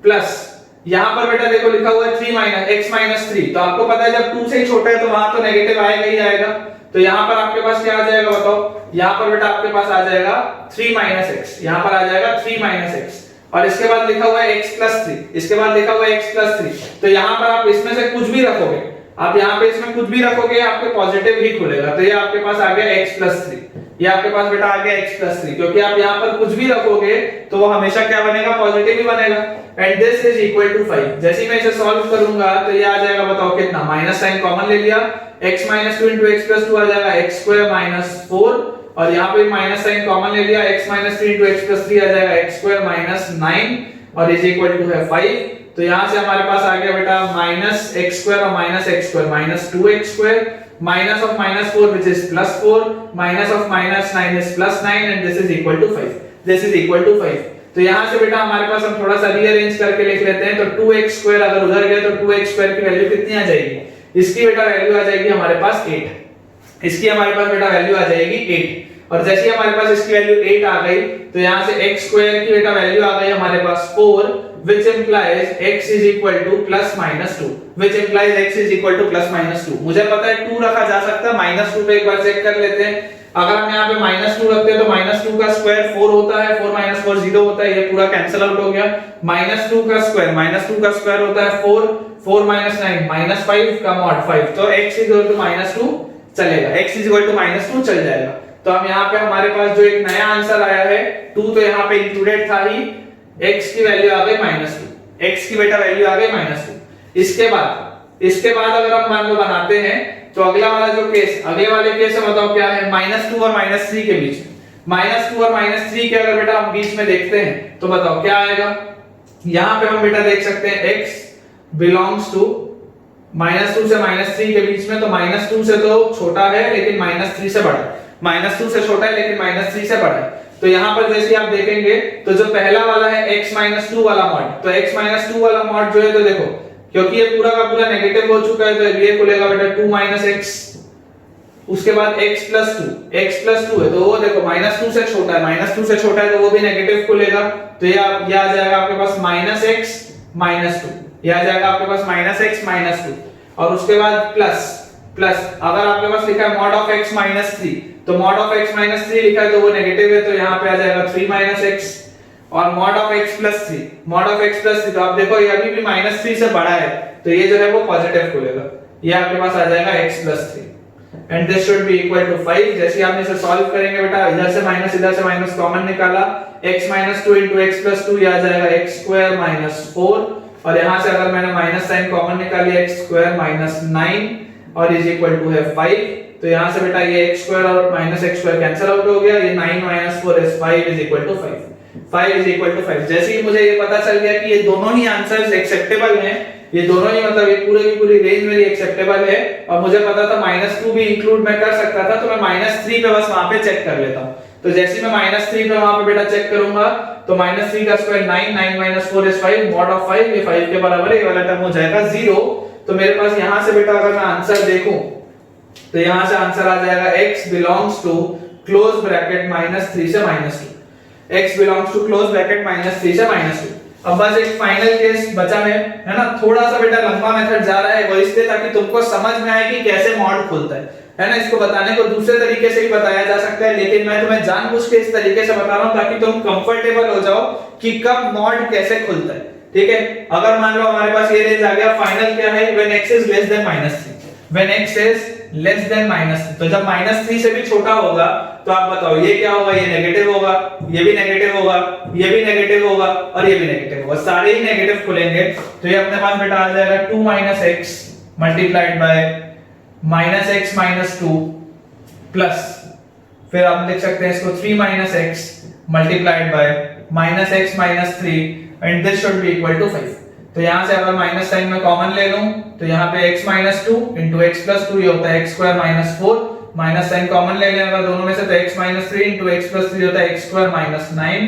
प्लस यहाँ पर बेटा देखो लिखा हुआ है 3 माइनस x माइनस 3, तो आपको पता है जब 2 से ही छोटा है तो वहां तो नेगेटिव आएगा ही आएगा। तो यहाँ पर आपके पास क्या आ जाएगा बताओ? यहाँ पर बेटा आपके पास आ जाएगा 3 माइनस एक्स, यहाँ पर आ जाएगा 3 माइनस एक्स, और इसके बाद लिखा हुआ है x प्लस 3, इसके बाद लिखा हुआ है x प्लस 3। तो यहाँ पर आप इसमें से कुछ भी रखोगे, आप यहाँ पे इसमें कुछ भी रखोगे आपके पॉजिटिव ही खुलेगा। तो ये आपके पास आ गया x प्लस 3, ये आपके पास बेटा आ गया x प्लस 3, क्योंकि आप यहाँ पर कुछ भी रखोगे तो वो हमेशा क्या बनेगा? पॉजिटिव ही बनेगा। And this is equal to 5। जैसे ही मैं इसे सॉल्व करूंगा तो ये आ जाएगा, बताओ कितना? माइनस साइन कॉमन ले लिया, x minus 2 into x plus 2 आ जाएगा x स्क्वायर माइनस 4, और यहाँ पे माइनस साइन कॉमन ले लिया, x minus 3 into x plus 3 आ जाएगा x स्क्वायर माइनस 9, और इज इक्वल टू है 5। तो यहाँ से हमारे पास आ गया बेटा माइनस एक्स स्क्वायर और minus x square minus 2x square, minus of minus 4 which is plus 4, minus of minus 9 is plus 9, and this is equal to 5, this is equal to 5। तो यहाँ से बेटा हमारे पास हम थोड़ा सा रीअरेंज करके लिख लेते हैं। तो 2x स्क्वायर अगर उधर गए तो 2x स्क्वायर की वैल्यू कितनी आ जाएगी? इसकी बेटा वैल्यू आ जाएगी हमारे पास 8, इसकी हमारे पास बेटा वैल्यू आ जाएगी 8, और जैसे ही हमारे पास इसकी वैल्यू 8 आ गई तो यहाँ से x स्क्वायर की बेटा वैल्यू आ गई हमारे पास 4, which implies x is equal to plus minus 2, which implies x is equal to plus minus 2। मुझे पता है 2 रखा जा सकता है, माइनस 2 पे एक बार चेक कर लेते हैं। अगर हम यहाँ पे माइनस 2 रखते हैं तो माइनस 2 का स्क्वायर 4 होता है, 4 माइनस 4 0 होता है, ये पूरा कैंसिल आउट हो गया। माइनस 2 का स्क्वायर, माइनस 2 का स्क्वायर होता है 4, 4 माइनस 9 माइनस 5 का मॉड 5, तो x is equal to minus 2 चलेगा, x is equal to minus 2 चल जाएगा। तो हम यहाँ पे हमारे पास जो एक नया आंसर आया है 2 तो यहाँ पे इंक्लूडेड था ही, x की वैल्यू आ गई माइनस 2, x की बेटा वैल्यू आ गई माइनस 2। इसके बाद अगर हम मान लो बनाते हैं तो अगला वाला जो केस, अगले वाले केस में बताओ क्या है? माइनस 2 और माइनस 3 के बीच में, माइनस 2 और माइनस 3 के अगर बेटा हम बीच में देखते हैं तो बताओ क्या आएगा? यहाँ पे हम बेटा देख सकते हैं x बिलोंग्स टू माइनस 2 से माइनस 3 के बीच में, तो माइनस 2 से तो छोटा है लेकिन माइनस 3 से बड़ा है, माइनस 2 से छोटा है लेकिन माइनस 3 से बड़ा है। तो यहाँ पर जैसे आप देखेंगे तो जो पहला वाला है x माइनस 2 वाला मॉड, तो x माइनस 2 वाला मॉड जो है तो देखो क्योंकि ये पूरा का पूरा नेगेटिव हो चुका है तो ये खुलेगा बेटा 2 माइनस x, उसके बाद x प्लस 2 है तो वो देखो माइनस 2 से छोटा है, माइनस 2 से छोटा है तो वो भी नेगेटिव खुलेगा, तो ये आ जाएगा आपके पास माइनस x माइनस 2, ये आ जाएगा आपके पास माइनस x माइनस 2, और उसके बाद प्लस अगर आपके पास लिखा है मॉड ऑफ x माइनस 3, तो मॉड ऑफ x माइनस 3 लिखा है तो वो नेगेटिव है, तो यहाँ पे आ जाएगा 3 माइनस x, और mod of x plus 3, mod of x plus 3, तो आप देखो ये अभी भी माइनस 3 से बड़ा है तो ये जो है वो पॉजिटिव खुलेगा, ये आपके पास आ जाएगा x plus 3, and this should be equal to 5। जैसे आप इसे सॉल्व करेंगे बेटा, इधर से माइनस कॉमन निकाला, x minus 2 into x plus 2 ये आ जाएगा x स्क्वायर माइनस 4, और यहाँ से अगर मैंने माइनस साइन कॉमन निकाली x स्क्वायर माइनस 9 और इज इक्वल टू है 5, तो यहाँ से बेटा ये x स्क्वायर और minus x square cancel out हो गया, ये 9 minus 4 is 5 is equal to 5, 5 is equal to 5। जैसे ही मुझे ये पता चल गया कि ये दोनों ही आंसर्स एक्सेप्टेबल हैं, ये दोनों ही मतलब ये पूरे की पूरी रेंज मेरी एक्सेप्टेबल है, और मुझे पता था माइनस 2 भी इंक्लूड मैं कर सकता था, तो मैं माइनस 3 पे बस वहां पे चेक कर लेता हूँ। तो जैसे मैं माइनस 3 पे वहां पे बेटा चेक करूंगा तो माइनस 3 का square 9 minus 4 is 5, mod of 5 ये 5 के बराबर है, ये वाला टर्म हो जाएगा 0। तो मेरे पास यहाँ से बेटा अगर मैं आंसर देखूं तो यहाँ से आंसर आ जाएगा x belongs to close bracket minus 3 से minus 2, x belongs to close bracket minus 3 से माइनस 2। अब बस एक फाइनल केस बचा है ना, थोड़ा सा बेटा लंबा मेथड जा रहा है वो इसलिए ताकि तुमको समझ में आए कि कैसे मॉड खुलता है ना। इसको बताने को दूसरे तरीके से भी बताया जा सकता है, लेकिन मैं तुम्हें जानबूझ के इस तरीके से बता रहा हूं ताकि तुम कंफर्टेबल हो जाओ कि कब मॉड कैसे खुलता है, ठीक है। अगर मान लो हमारे पास ये रेंज आ गया, फाइनल क्या है, when x is less then -3, when x is less then -3, तो जब -3 से भी छोटा होगा तो आप बताओ ये क्या होगा, ये नेगेटिव होगा, ये भी नेगेटिव होगा, ये भी नेगेटिव होगा और ये भी नेगेटिव होगा, सारे ही नेगेटिव खुलेंगे। तो ये अपने पास बेटा आ जाएगा 2 - x multiplied by -x - 2 plus फिर आप लिख सकते हैं इसको 3 - x multiplied by -x - 3 and this should be equal to 5। तो यहां से अगर माइनस साइन में कॉमन ले लूं तो यहां पे x - 2 into x + 2 ये होता है x² - 4, माइनस साइन कॉमन ले लें अगर दोनों में से तो x - 3 into x + 3 होता है x² - 9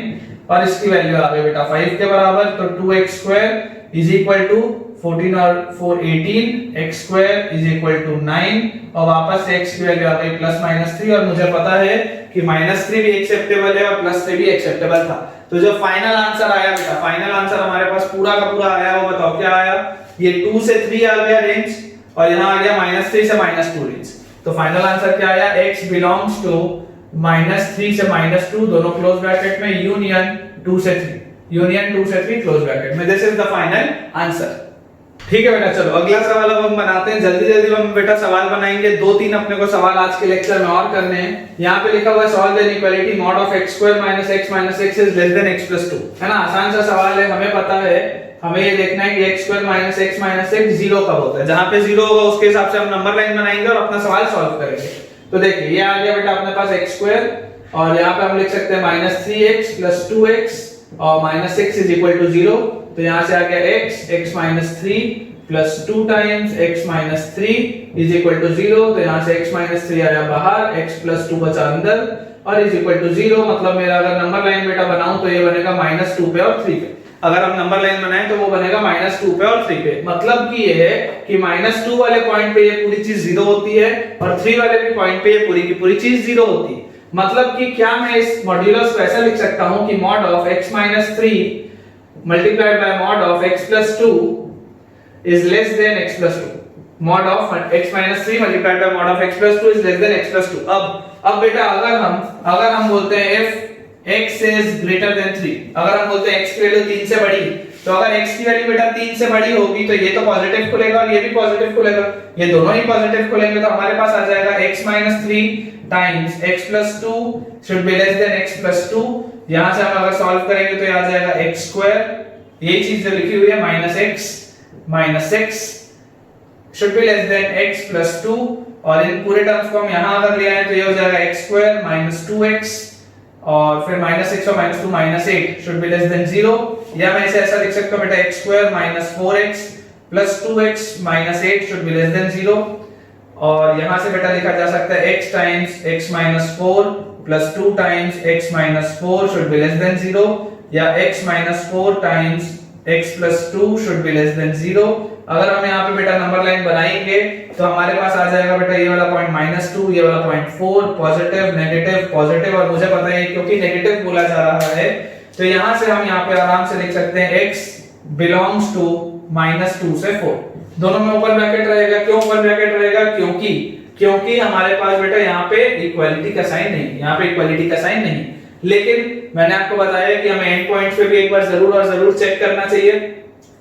और इसकी वैल्यू आ गई बेटा 5 के बराबर, तो 2x square is equal to 14 और 4 18, x square is equal to 9 और वापस से x की वैल्यू आ गई +-3 और मुझे पता है कि -3 भी एक्सेप्टेबल है और +3 भी एक्सेप्टेबल था। तो जो फाइनल आंसर आया बेटा, फाइनल आंसर हमारे पास पूरा का पूरा आया, वो बताओ क्या आया? ये 2 से 3 आ गया रेंज और यहाँ आ गया -3 से -2 रेंज। तो फाइनल आंसर क्या आया? x बिलोंग्स टू -3 से -2 दोनों क्लोज ब्रैकेट में, यूनियन 2 से 3, यूनियन 2 से 3 क्लोज ब्रैकेट में। This is the final answer. ठीक है बेटा, चलो अगला सवाल अब हम बनाते हैं। जल्दी जल्दी हम बेटा सवाल बनाएंगे, 2-3 अपने को सवाल आज के लेक्चर में और करने हैं। यहाँ पे लिखा हुआ है solve the inequality mod of x square minus x minus x is less than x plus 2, है ना? आसान सा सवाल है, हमें पता है, हमें ये देखना है कि x square minus x minus x 0 कब होता है। जहां पे 0 होगा उसके हिसाब से हम नंबर लाइन बनाएंगे और अपना सवाल सॉल्व करेंगे। तो देखिए ये आ गया बेटा अपने पास x स्क्वायर और यहाँ पे हम लिख सकते हैं -3x plus 2x और -x is equal to 0। तो यहाँ से आ गया x minus 3 plus 2 times x minus 3 is equal to 0। तो यहाँ से x minus 3 आया बाहर, x plus 2 बचा अंदर और is equal to 0। मतलब मेरा अगर नंबर लाइन बेटा बनाऊं तो ये बनेगा -2 पे और 3 पे। अगर हम नंबर लाइन बनाएं तो वो बनेगा -2 पे और 3 पे। मतलब कि ये है कि -2 वाले पॉइंट पे ये पूरी चीज 0 होती है और 3 वाले भी पॉइंट पे ये पूरी की पूरी चीज 0 होती है। मतलब कि क्या मैं इस मॉड्यूलस को ऐसा लिख सकता हूं कि mod of x minus 3 multiplied by mod of x plus 2 is less than x plus 2। mod of x minus 3 multiplied by mod of x plus 2 is less than x plus 2। अब बेटा अगर हम बोलते हैं if x is greater than 3, अगर हम बोलते हैं x की वैल्यू 3 से बड़ी, तो अगर x की वैल्यू बेटा 3 से बड़ी होगी तो ये तो पॉजिटिव खुलेगा और ये भी पॉजिटिव खुलेगा, ये दोनों ही पॉजिटिव खुलेंगे। तो हमारे पास आ जाएगा x minus 3 times x plus 2 should be less than x plus 2। यहां से हम अगर सॉल्व करेंगे तो ये आ जाएगा x स्क्वायर, ये चीज जो लिखी हुई है -x minus x should be less than x plus 2 और इन पूरे टर्म्स को हम यहां अगर ले आए तो ये हो जाएगा x स्क्वायर minus 2x और फिर -6 और -2 -8 should be less than 0। या मैं इसे ऐसा लिख सकता हूं बेटा x square minus 4x plus 2x minus 8 should be less than 0। और यहां से बेटा लिखा जा सकता है x times x minus 4 plus 2 times x minus 4 should be less than 0 या x minus 4 times x plus 2 should be less than 0। अगर हम यहाँ पे बेटा नंबर लाइन बनाएंगे तो हमारे पास आ जाएगा बेटा ये वाला पॉइंट -2, ये वाला पॉइंट 4, पॉजिटिव नेगेटिव पॉजिटिव और मुझे पता है क्योंकि नेगेटिव बोला जा रहा है तो यहाँ से हम यहाँ पे आराम से लिख सकते हैं x belongs to -2 से 4। दोनों में ओपन ब्रैकेट रहेगा। क्यों ओपन ब्रैकेट रहेगा? क्योंकि हमारे पास बेटा यहाँ पे इक्वालिटी का साइन नहीं, यहाँ पे इक्वालिटी का साइन नहीं। लेकिन मैंने आपको बताया कि हमें एंड पॉइंट्स पे भी एक बार जरूर चेक करना चाहिए।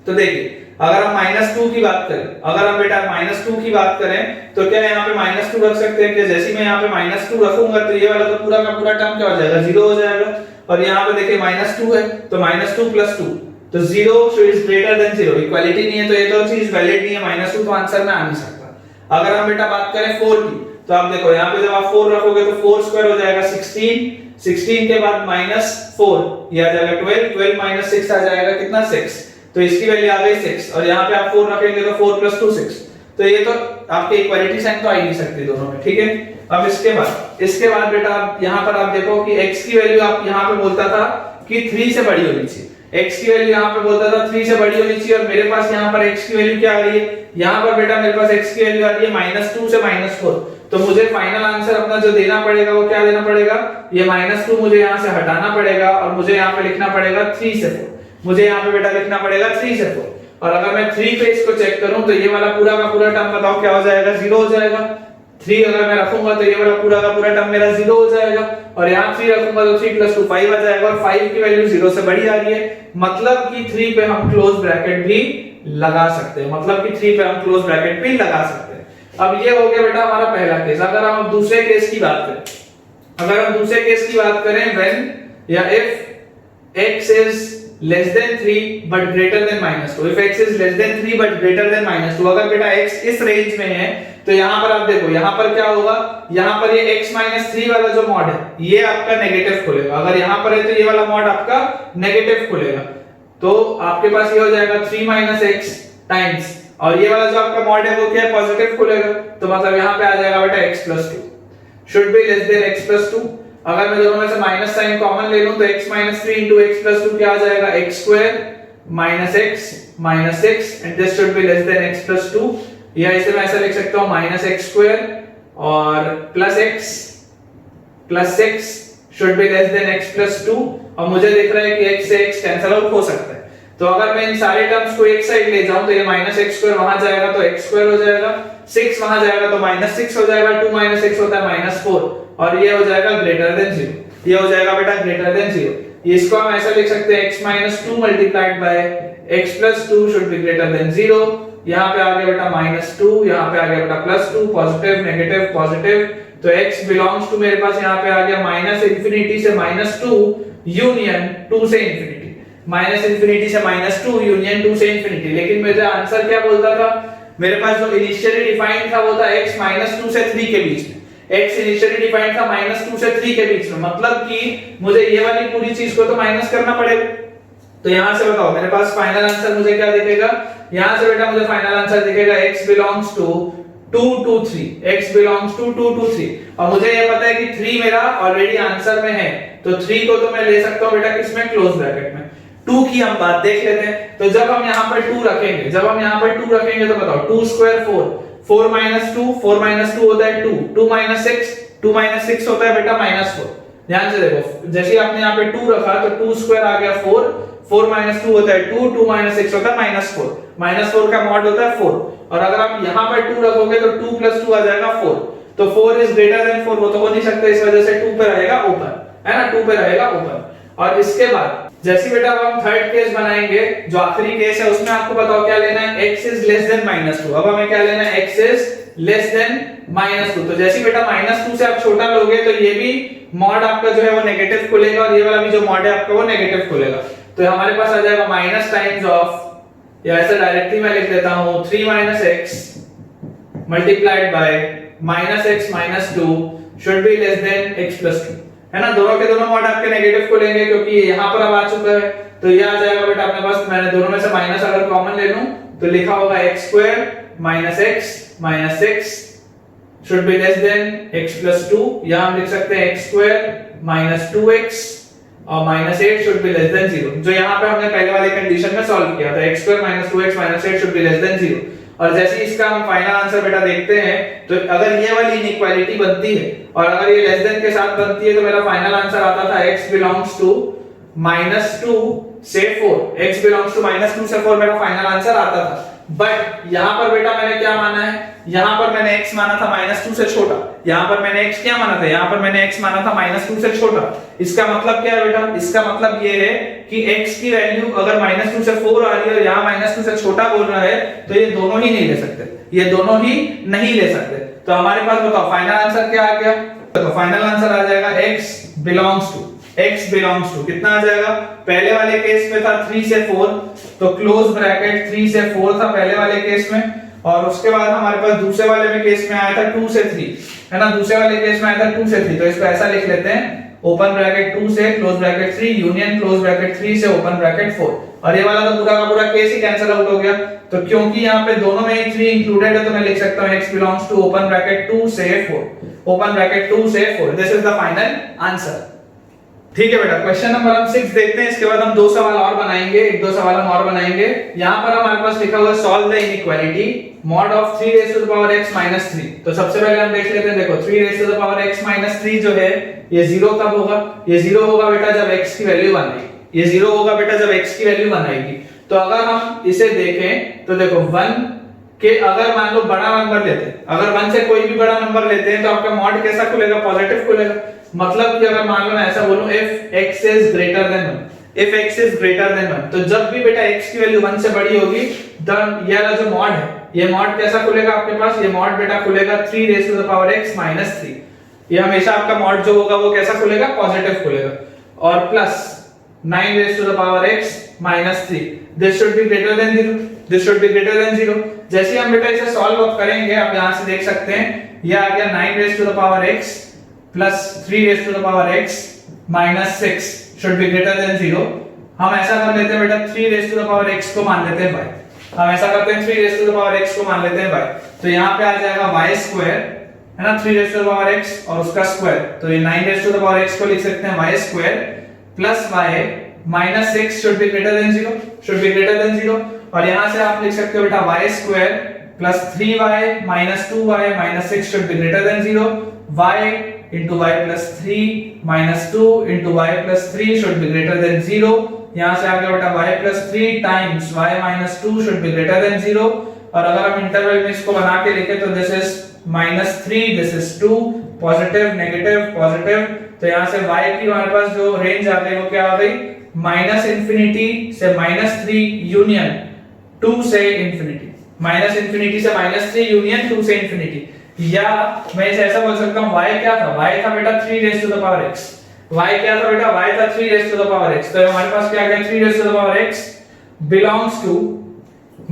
तो देखिए अगर हम -2 की बात करें, अगर हम बेटा -2 की बात करें तो क्या यहाँ पे -2 रख सकते हैं? कि जैसे मैं यहाँ पे -2 रखूंगा तो ये वाला तो पूरा का पूरा टर्म क्या हो जाएगा? 0 हो जाएगा। और यहाँ पे देखिए -2 है तो -2 plus 2 तो 0 इज ग्रेटर देन 0, इक्वालिटी नहीं है तो ये तो चीज वैलिड नहीं है, -2 तो आंसर में आ नहीं सकता। अगर हम बेटा बात करें 4 की तो आप देखो यहाँ पे जब आप 4 रखोगे तो 4 स्क्वायर हो जाएगा 16 के बाद -4 ये आ जाएगा 12 minus 6 आ जाएगा कितना? 6। तो इसकी वैल्यू आ गई 6 और यहाँ पे आप 4 रखेंगे तो 4 plus 2 6। तो ये तो आपके इक्वालिटी साइन तो आ ही नहीं सकती दोनों में, ठीक है। अब इसके बाद बेटा आप यहाँ पर आप देखो कि x की वैल्यू आप यहाँ पे बोलता था कि 3 से बड़ी होनी चाहिए, x की वैल्यू यहाँ पे बोलता था 3 से बड़ी होनी चाहिए और मेरे पास यहाँ पर x की वैल्यू क्या आ रही है? यहाँ पर बेटा मेरे पास x की वैल्यू आ रही है -2 से -4। तो मुझे फाइनल आंसर अपना जो देना पड़ेगा वो क्या देना पड़ेगा? ये -2 मुझे यहाँ से हटाना पड़ेगा और मुझे यहाँ पे लिखना पड़ेगा 3 से 4। मुझे यहाँ पे बेटा लिखना पड़ेगा 3 से 4 और अगर मैं 3 पे इसको चेक करूं तो ये वाला पूरा का पूरा टर्म बताओ क्या हो जाएगा? 0 हो जाएगा। 3 अगर मैं रखूंगा तो ये वाला पूरा का पूरा टर्म मेरा 0 हो जाएगा और यहाँ 3 रखूंगा तो 3 plus 2 5 आ जाएगा और 5 की वैल्यू 0 से बड़ी आ रही है। मतलब कि 3 पे हम क्लोज ब्रैकेट भी लगा सकते हैं, मतलब कि 3 पे हम क्लोज ब्रैकेट भी लगा सकते हैं। अब ये हो गया बेटा हमारा पहला केस। अगर हम दूसरे केस की बात करें, when या if x is less than 3 but greater than -2, if x is less than 3 but greater than -2, अगर बेटा x इस रेंज में है तो यहाँ पर आप देखो यहाँ पर क्या होगा? यहाँ पर ये x -3 वाला जो मॉड है ये आपका नेगेटिव खुलेगा। अगर यहाँ पर है तो ये वाला मॉड आपका नेगेटिव खुलेगा तो आपके पास ये हो जाएगा 3 - x टाइम्स और ये वाला जो आपका मॉड है वो क्या है? पॉजिटिव खुलेगा। तो मतलब यहाँ पे आ जाएगा बेटा x plus 2 should be less than x plus 2। अगर मैं दोनों में से माइनस साइन कॉमन ले लूं तो x minus 3 into x plus 2 क्या आ जाएगा, x square minus x minus 6 and this should be less then x plus 2, या इसे मैं ऐसा लिख सकता हूं माइनस x स्क्वायर और plus x plus 6 should be less then x plus 2, और मुझे दिख रहा है कि x से x कैंसिल आउट हो सकता है। तो अगर मैं इन सारे टर्म्स को एक साइड ले जाऊं तो ये माइनस x स्क्वायर वहां जाएगा तो x स्क्वायर हो जाएगा, 6 वहां जाएगा तो माइनस 6 हो जाएगा, 2 माइनस 6 होता है माइनस 4, और ये हो जाएगा ग्रेटर देन 0, ये हो जाएगा बेटा ग्रेटर देन 0। इसको हम ऐसा लिख सकते हैं x minus 2 multiplied by x plus 2 should be greater than 0। यहाँ पे आ गया बेटा माइनस 2, यहाँ पे आ गया बेटा प्लस 2, पॉजिटिव नेगेटिव पॉजिटिव, तो x बिलोंग्स टू मेरे पास यहाँ पे आ गया माइनस इंफिनिटी से माइनस 2 यूनियन 2 से इंफिनिटी, माइनस इंफिनिटी से माइनस 2 यूनियन 2 से इंफिनिटी। लेकिन मेरा आंसर क्या बोलता था, मेरे पास जो इनिशियली डिफाइंड था वो था x माइनस 2 से 3 के बीच में, x इनिशियली डिफाइंड था माइनस 2 से 3 के बीच में, मतलब कि मुझे ये वाली पूरी चीज को तो माइनस करना पड़ेगा। तो यहां से बताओ मेरे पास फाइनल आंसर मुझे क्या दिखेगा, यहां से बेटा मुझे फाइनल आंसर दिखेगा x belongs to 2 to 3, x belongs to 2 to 3, और मुझे ये पता है कि 3 मेरा ऑलरेडी आंसर में है, तो 3 को तो मैं ले सकता हूं बेटा किसमें, क्लोज ब्रैकेट में। 2 की हम बात देख लेते हैं, तो जब हम यहाँ पर 2 रखेंगे, जब हम यहाँ पर 2 रखेंगे तो बताओ 2 स्क्वायर 4, 4 माइनस 2, 4 माइनस 2 होता है 2, 2 माइनस 6, 2 माइनस 6 होता है बेटा माइनस 4। ध्यान से देखो, जैसे आपने यहाँ पे 2 रखा तो 2 स्क्वायर आ गया 4, 4 माइनस 2 होता है 2, 2 माइनस 6 होता है माइनस 4, माइनस 4 का मॉड होता है 4, और अगर आप यहाँ पर 2 रखोगे तो 2 प्लस 2 आ जाएगा 4, तो 4 इज ग्रेटर देन 4, वो तो हो नहीं सकता, इस वजह से 2 पे रहेगा ऊपर, है ना, 2 पे रहेगा ऊपर। और इसके बाद जैसे बेटा अब हम थर्ड केस बनाएंगे, जो आखिरी केस है उसमें आपको बताओ क्या लेना है, x is less then minus 2। अब हमें क्या लेना है, x is less then minus 2। तो जैसे बेटा माइनस 2 से आप छोटा लोगे तो ये भी मॉड आपका जो है वो नेगेटिव खुलेगा, और ये वाला भी जो मॉड है आपका वो नेगेटिव खुलेगा, तो हमारे पास आ जाएगा माइनस टाइम्स ऑफ, या ऐसे डायरेक्टली मैं लिख देता हूं 3 minus x multiplied bye minus x minus 2 should be less then x plus 2, है ना। दोनों के दोनों मॉड आपके नेगेटिव खुलेंगे क्योंकि यहाँ पर अब आ चुका है, तो ये आ जाएगा बेटा अपने पास, मैंने दोनों में से माइनस अगर कॉमन ले लूं तो लिखा होगा x square minus x minus 6 should be less then x plus 2, यहाँ हम लिख सकते हैं x स्क्वायर माइनस 2x और minus 8 should be less than 0, जो यहाँ पे हमने पहले वाली कंडीशन में सॉल्व किया था, x square minus 2x minus 8 should be less than 0। और जैसे इसका हम फाइनल आंसर बेटा देखते हैं, तो अगर ये वाली इनइक्वालिटी बनती है और अगर ये लेस देन के साथ बनती है तो मेरा फाइनल आंसर आता था x बिलोंग्स टू माइनस 2 से 4, x बिलोंग्स टू माइनस 2 से 4 मेरा फाइनल आंसर आता था। बट यहाँ पर बेटा मैंने क्या माना है, यहाँ पर मैंने x माना था माइनस 2 से छोटा, यहाँ पर मैंने x क्या माना था, यहाँ पर मैंने x माना था माइनस 2 से छोटा। इसका मतलब क्या है बेटा, इसका मतलब ये है कि x की वैल्यू अगर माइनस 2 से 4 आ रही है और यहाँ माइनस 2 से छोटा बोल रहा है, तो ये दोनों ही नहीं ले सकते, ये दोनों ही नहीं ले सकते। तो हमारे पास बताओ फाइनल आंसर क्या आ गया, तो फाइनल आंसर आ जाएगा x बिलोंग्स टू कितना आ जाएगा, पहले वाले केस में था 3 से 4, तो क्लोज ब्रैकेट 3 से 4 था पहले वाले केस में, और उसके बाद हमारे पास दूसरे वाले में केस में आया था 2 से 3, है ना, दूसरे वाले केस में आया था 2 से 3, तो इसको ऐसा लिख लेते हैं ओपन ब्रैकेट 2 से close bracket 3 union close bracket 3 से ओपन ब्रैकेट 4, और ये वाला तो पूरा का पूरा केस ही कैंसिल आउट हो गया। तो क्योंकि यहाँ पे दोनों में ही 3 इंक्लूडेड है तो मैं लिख सकता हूँ x belongs to open bracket 2 से 4, ओपन ब्रैकेट 2 से 4, this is the final answer. ठीक है बेटा, क्वेश्चन नंबर हम 6 देखते हैं, इसके बाद हम 2 सवाल और बनाएंगे, 1-2 सवाल हम और बनाएंगे। यहाँ पर हमारे पास लिखा हुआ solve the inequality mod of 3 raised to the power x minus 3। तो सबसे पहले हम देख लेते हैं, देखो 3 raised to the power x minus 3 जो है ये 0 कब होगा, ये 0 होगा बेटा जब x की वैल्यू 1 आएगी, ये 0 होगा बेटा जब x की वैल्यू 1 आएगी। तो अगर हम इसे देखें तो देखो 1 के अगर मान लो बड़ा नंबर लेते हैं, अगर 1 से कोई भी बड़ा नंबर लेते हैं तो आपका मॉड कैसा खुलेगा, पॉजिटिव खुलेगा। मतलब कि अगर मान लो मैं ऐसा बोलूं if x is greater than 1, if x is greater than 1, तो जब भी बेटा x की वैल्यू 1 से बड़ी होगी देन ये वाला जो मॉड है, ये मॉड कैसा खुलेगा आपके पास, ये मॉड बेटा खुलेगा 3 raised to the power x minus 3। ये हमेशा आपका मॉड जो होगा वो कैसा खुलेगा, पॉजिटिव खुलेगा। और plus 9 raised to the power x minus 3, this should be greater than 0, this should be greater than 0। जैसे हम बेटा इसे सॉल्व अप करेंगे, आप यहां से देख सकते हैं ये आ गया 9 raised to the power x plus 3 raised to the power x minus 6 should be greater than 0। हम ऐसा कर लेते हैं बेटा 3 raised to the power x को मान लेते हैं y, हम ऐसा करते हैं 3 raised to the power x को मान लेते हैं y, तो यहाँ पे आ जाएगा y square है ना, 3 raise to the power x और उसका स्क्वायर, तो ये 9 raise to the power x को लिख सकते हैं y square plus y minus 6 should be greater than 0, should be greater than 0। और यहां से आप लिख सकते हो बेटा y square plus 3y minus 2y minus 6 should be greater than 0, y into y plus 3 minus 2 into y plus 3 should be greater than 0। यहां से आ गया बेटा y plus 3 times y minus 2 should be greater than 0। और अगर हम interval में इसको बना के लिखें तो this is minus 3, this is 2, positive negative positive, तो यहां से y की हमारे पास जो रेंज आ गई वो क्या आ गई, माइनस इंफिनिटी से माइनस 3 यूनियन 2 से इंफिनिटी, माइनस इंफिनिटी से माइनस 3 यूनियन 2 से इंफिनिटी। या मैं इसे ऐसा बोल सकता हूं y क्या था, y था बेटा 3 raise to the power x, y क्या था बेटा, y था 3 raise to the power x, तो हमारे पास क्या आ गया 3 raise to the power x belongs to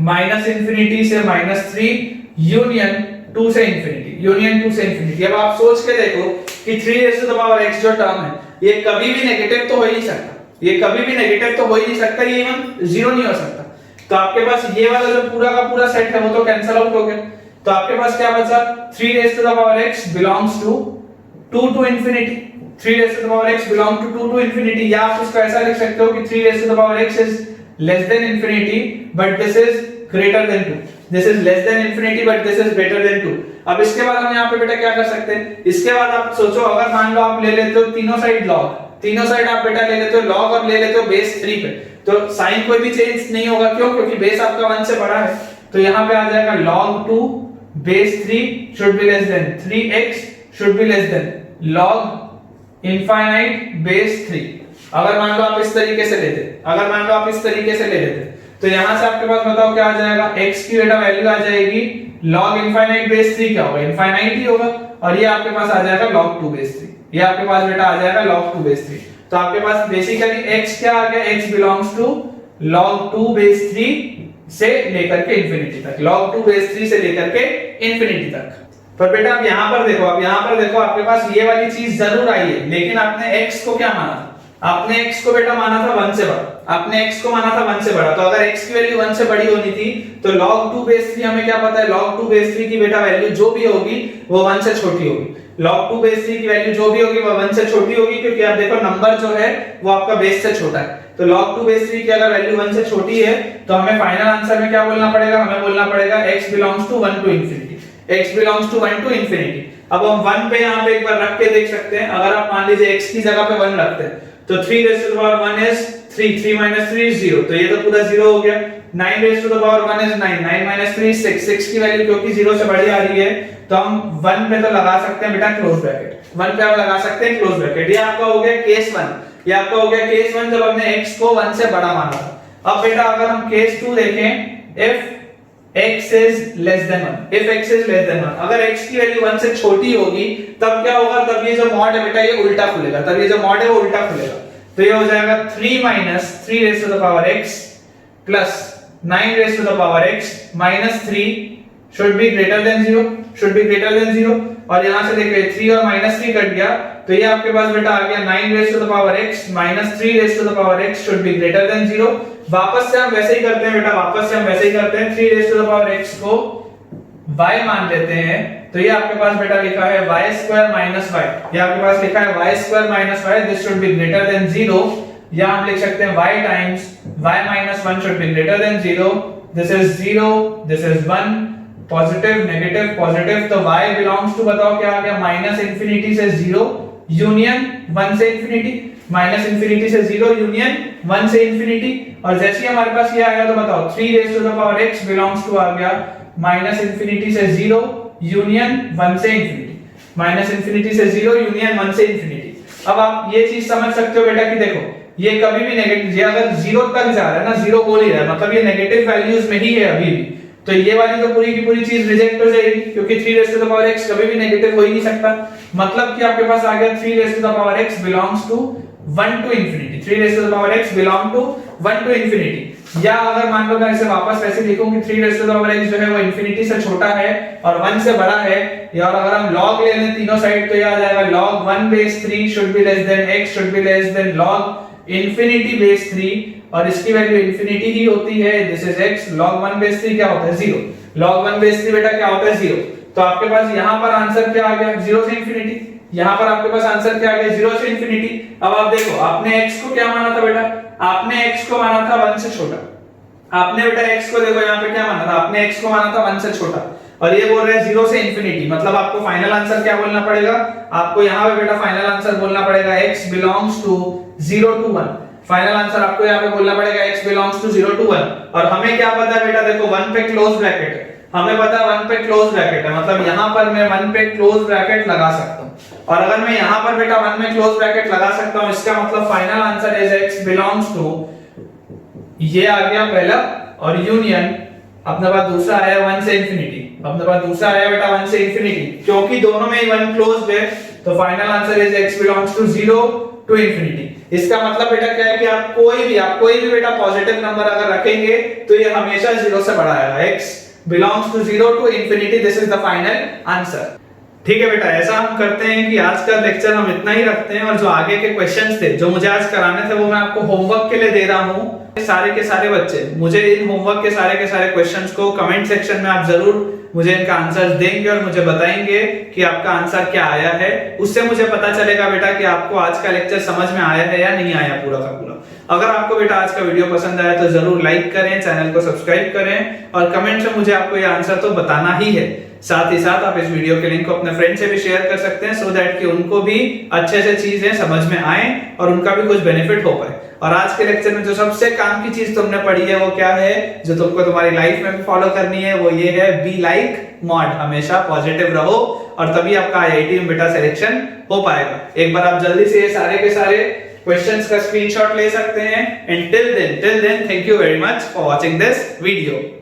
minus infinity से माइनस 3 यूनियन 2 से इंफिनिटी, यूनियन 2 से इंफिनिटी। अब आप सोच के देखो कि 3 raise to the power x जो टर्म है ये कभी भी नेगेटिव तो हो ही नहीं सकता, ये कभी भी नेगेटिव तो हो ही नहीं सकता, ये इवन जीरो नहीं हो सकता। तो आपके पास ये वाला जो पूरा का पूरा सेट है वो तो कैंसिल आउट हो गया, तो आपके पास क्या बचा 3 raise to the power x belongs to 2 to infinity, 3 raise to the power x belong to 2 to infinity. या आप इसको ऐसा लिख सकते हो कि 3 raise to the power x is less than infinity but this is greater than 2, this is less than infinity but this is greater than 2। अब इसके बाद हम यहां पे बेटा क्या कर सकते हैं, इसके बाद आप सोचो अगर मान लो आप ले लेते हो तीनों साइड log, तीनों साइड आप बेटा ले लेते हो log और ले लेते हो बेस 3 पे, तो साइन कोई भी चेंज नहीं होगा, क्यों, क्योंकि बेस आपका 1 से बड़ा है। तो यहां पे आ जाएगा log 2 base 3 should be less than 3x should be less than log infinite base 3। अगर मान लो आप इस तरीके से लेते, अगर मान लो आप इस तरीके से ले लेते तो यहां से आपके पास बताओ क्या आ जाएगा, x की बेटा वैल्यू आ जाएगी log infinite base 3 क्या होगा, इनफाइनाइट ही होगा, और ये आपके पास आ जाएगा log 2 base 3, ये आपके पास बेटा आ जाएगा log 2 base 3। तो आपके पास बेसिकली x क्या आ गया, x belongs to log 2 base 3 से लेकर के इंफिनिटी तक, log 2 base 3 से लेकर के इंफिनिटी तक। पर बेटा अब यहां पर देखो, अब यहां पर देखो आपके पास ये वाली चीज जरूर आई है, लेकिन आपने x को क्या माना था, आपने x को बेटा माना था 1 से बड़ा, आपने x को माना था 1 से बड़ा। तो अगर x की वैल्यू 1 से बड़ी होनी थी तो log 2 base 3 हमें क्या पता है, log 2 base 3 की बेटा वैल्यू जो भी होगी वो 1 से छोटी होगी, log 2 base 3 की वैल्यू जो भी होगी वो 1 से छोटी होगी, क्योंकि आप देखो नंबर जो है वो आपका बेस से छोटा है। तो log 2 base 3 की अगर वैल्यू 1 से छोटी है तो हमें फाइनल आंसर में क्या बोलना पड़ेगा, हमें बोलना पड़ेगा x belongs to 1 to infinity, x belongs to 1 to infinity। अब हम 1 पे यहां पे एक बार रख के देख सकते हैं, अगर आप मान लीजिए x की जगह पे 1 रखते हैं तो 3 raised to the power 1 is 3, 3 minus 3 is 0, तो ये तो पूरा 0 हो गया। 9 raised to the power 1 is 9, 9 minus 3 is 6, 6 की वैल्यू क्योंकि 0 से बड़ी आ रही है तो हम 1 पे तो लगा सकते हैं बेटा क्लोज ब्रैकेट, 1 पे हम लगा सकते हैं क्लोज ब्रैकेट। ये आपका हो गया केस 1, ये आपका हो गया केस 1 जब हमने x को 1 से बड़ा माना था। अब बेटा अगर हम केस 2 देखें, if x is less than 1, if x is less than 1, अगर x की वैल्यू 1 से छोटी होगी तब क्या होगा, तब ये जो मॉड है बेटा ये उल्टा खुलेगा, तब ये जो मॉड है वो उल्टा खुलेगा। तो ये हो जाएगा 3 minus 3 raised to the power x plus 9 raised to the power x minus 3 should be greater than 0, should be greater than 0। और यहां से देखिए 3 और minus 3 कट गया तो ये आपके पास बेटा आ गया 9 raised to the power x minus 3 raised to the power x should be greater than 0। वापस से हम वैसे ही करते हैं बेटा, वापस से हम वैसे ही करते हैं, 3 raised to the power x को y मान लेते हैं तो ये आपके पास बेटा लिखा है y square minus y, ये आपके पास लिखा है y square minus y, this should be greater than 0। या हम लिख सकते हैं y times y minus 1 should be greater than 0, this is 0, this is 1, positive negative positive, तो y belongs to बताओ क्या आ गया, माइनस इंफिनिटी से 0 यूनियन 1 से इंफिनिटी, माइनस इंफिनिटी से 0 यूनियन 1 से इंफिनिटी। और जैसे ही हमारे पास ये आया तो बताओ 3 raised to the power x belongs to आ गया माइनस इंफिनिटी से 0 यूनियन 1 से इंफिनिटी, माइनस इंफिनिटी से 0 यूनियन 1 से इंफिनिटी। अब आप ये चीज समझ सकते हो बेटा कि देखो ये कभी भी नेगेटिव, ये अगर 0 तक जा रहा है ना, 0 हो नहीं रहा है, मतलब ये नेगेटिव वैल्यूज में ही है अभी भी, तो ये वाली तो पूरी की पूरी चीज रिजेक्ट हो जाएगी, क्योंकि 3 raised to the power x कभी भी नेगेटिव हो ही नहीं सकता। मतलब कि आपके पास आ गया 3 raised to the power x belongs to 1 to infinity, 3 raised to the power x belong to 1 to infinity। या अगर मान लो मैं इसे वापस वैसे लिखूं कि 3 raised to the power x जो है वो इंफिनिटी से छोटा है और 1 से बड़ा है, या और अगर हम log ले लें तीनों साइड तो ये आ जाएगा log 1 base 3 should be less than x should be less than log infinity base 3, और इसकी वैल्यू इंफिनिटी ही होती है, this is x, log 1 base 3 क्या होता है 0, log 1 base 3 बेटा क्या होता है 0। तो आपके पास यहाँ पर आंसर क्या आ गया, 0 से इंफिनिटी। यहाँ पर आपके पास आंसर क्या आ गया, 0 से इंफिनिटी। अब आप देखो, आपने x को क्या माना था बेटा, आपने x को माना था 1 से छोटा। आपने बेटा x को देखो यहाँ पे क्या माना था, आपने x को माना था 1 से छोटा, और ये बोल रहे हैं 0 से इंफिनिटी। मतलब आपको फाइनल आंसर क्या बोलना पड़ेगा, आपको यहाँ पे बेटा फाइनल आंसर बोलना पड़ेगा x belongs to 0 to 1। Final answer आपको यहाँ पे बोलना पड़ेगा x बिलोंग्स टू 0 to 1। और हमें क्या पता है बेटा, देखो 1 पे क्लोज ब्रैकेट है, हमें पता है 1 पे क्लोज ब्रैकेट है, मतलब यहाँ पर मैं 1 पे क्लोज ब्रैकेट लगा सकता हूँ। और अगर मैं यहाँ पर बेटा 1 में क्लोज ब्रैकेट लगा सकता हूँ, इसका मतलब final answer is x belongs to, ये आ गया पहला, और यूनियन अपने पास दूसरा आया 1 से इंफिनिटी। अपने पास दूसरा आया बेटा 1 से इंफिनिटी, क्योंकि दोनों में ही 1 क्लोज्ड है, तो final answer is x belongs to 0 to infinity. इसका मतलब बेटा क्या है कि आप कोई भी बेटा पॉजिटिव नंबर अगर रखेंगे तो ये हमेशा 0 से बड़ा आएगा। x belongs to 0 to infinity, this is the final answer. ठीक है बेटा, ऐसा हम करते हैं कि आज का लेक्चर हम इतना ही रखते हैं, और जो आगे के क्वेश्चंस थे जो मुझे आज कराने थे वो मैं आपको होमवर्क के लिए दे रहा हूँ। सारे के सारे बच्चे मुझे इन होमवर्क के सारे क्वेश्चंस को कमेंट सेक्शन में आप जरूर मुझे इनका आंसर्स देंगे और मुझे बताएंगे कि आपका आंसर क्या आया है। उससे मुझे पता चलेगा बेटा कि आपको आज का लेक्चर समझ में आया है या नहीं आया पूरा का पूरा। अगर आपको बेटा आज का वीडियो पसंद आया तो जरूर लाइक करें, चैनल को सब्सक्राइब करें, और कमेंट में मुझे आपको ये आंसर तो बताना ही है। साथ ही साथ आप इस वीडियो के लिंक को अपने फ्रेंड से भी शेयर कर सकते हैं, सो दैट कि उनको भी अच्छे से चीजें समझ में आए और उनका भी कुछ बेनिफिट हो पाए। और आज के लेक्चर में जो सबसे काम की चीज तुमने पढ़ी है वो क्या है, जो तुमको तुम्हारी लाइफ में भी फॉलो करनी है, वो ये है बी लाइक मॉड। हमेशा पॉजिटिव रहो और तभी आपका आईआईटी में बेटा सिलेक्शन हो पाएगा। एक बार आप जल्दी से ये सारे के सारे क्वेश्चंस का स्क्रीनशॉट ले सकते हैं। And till then thank you very much for watching this video.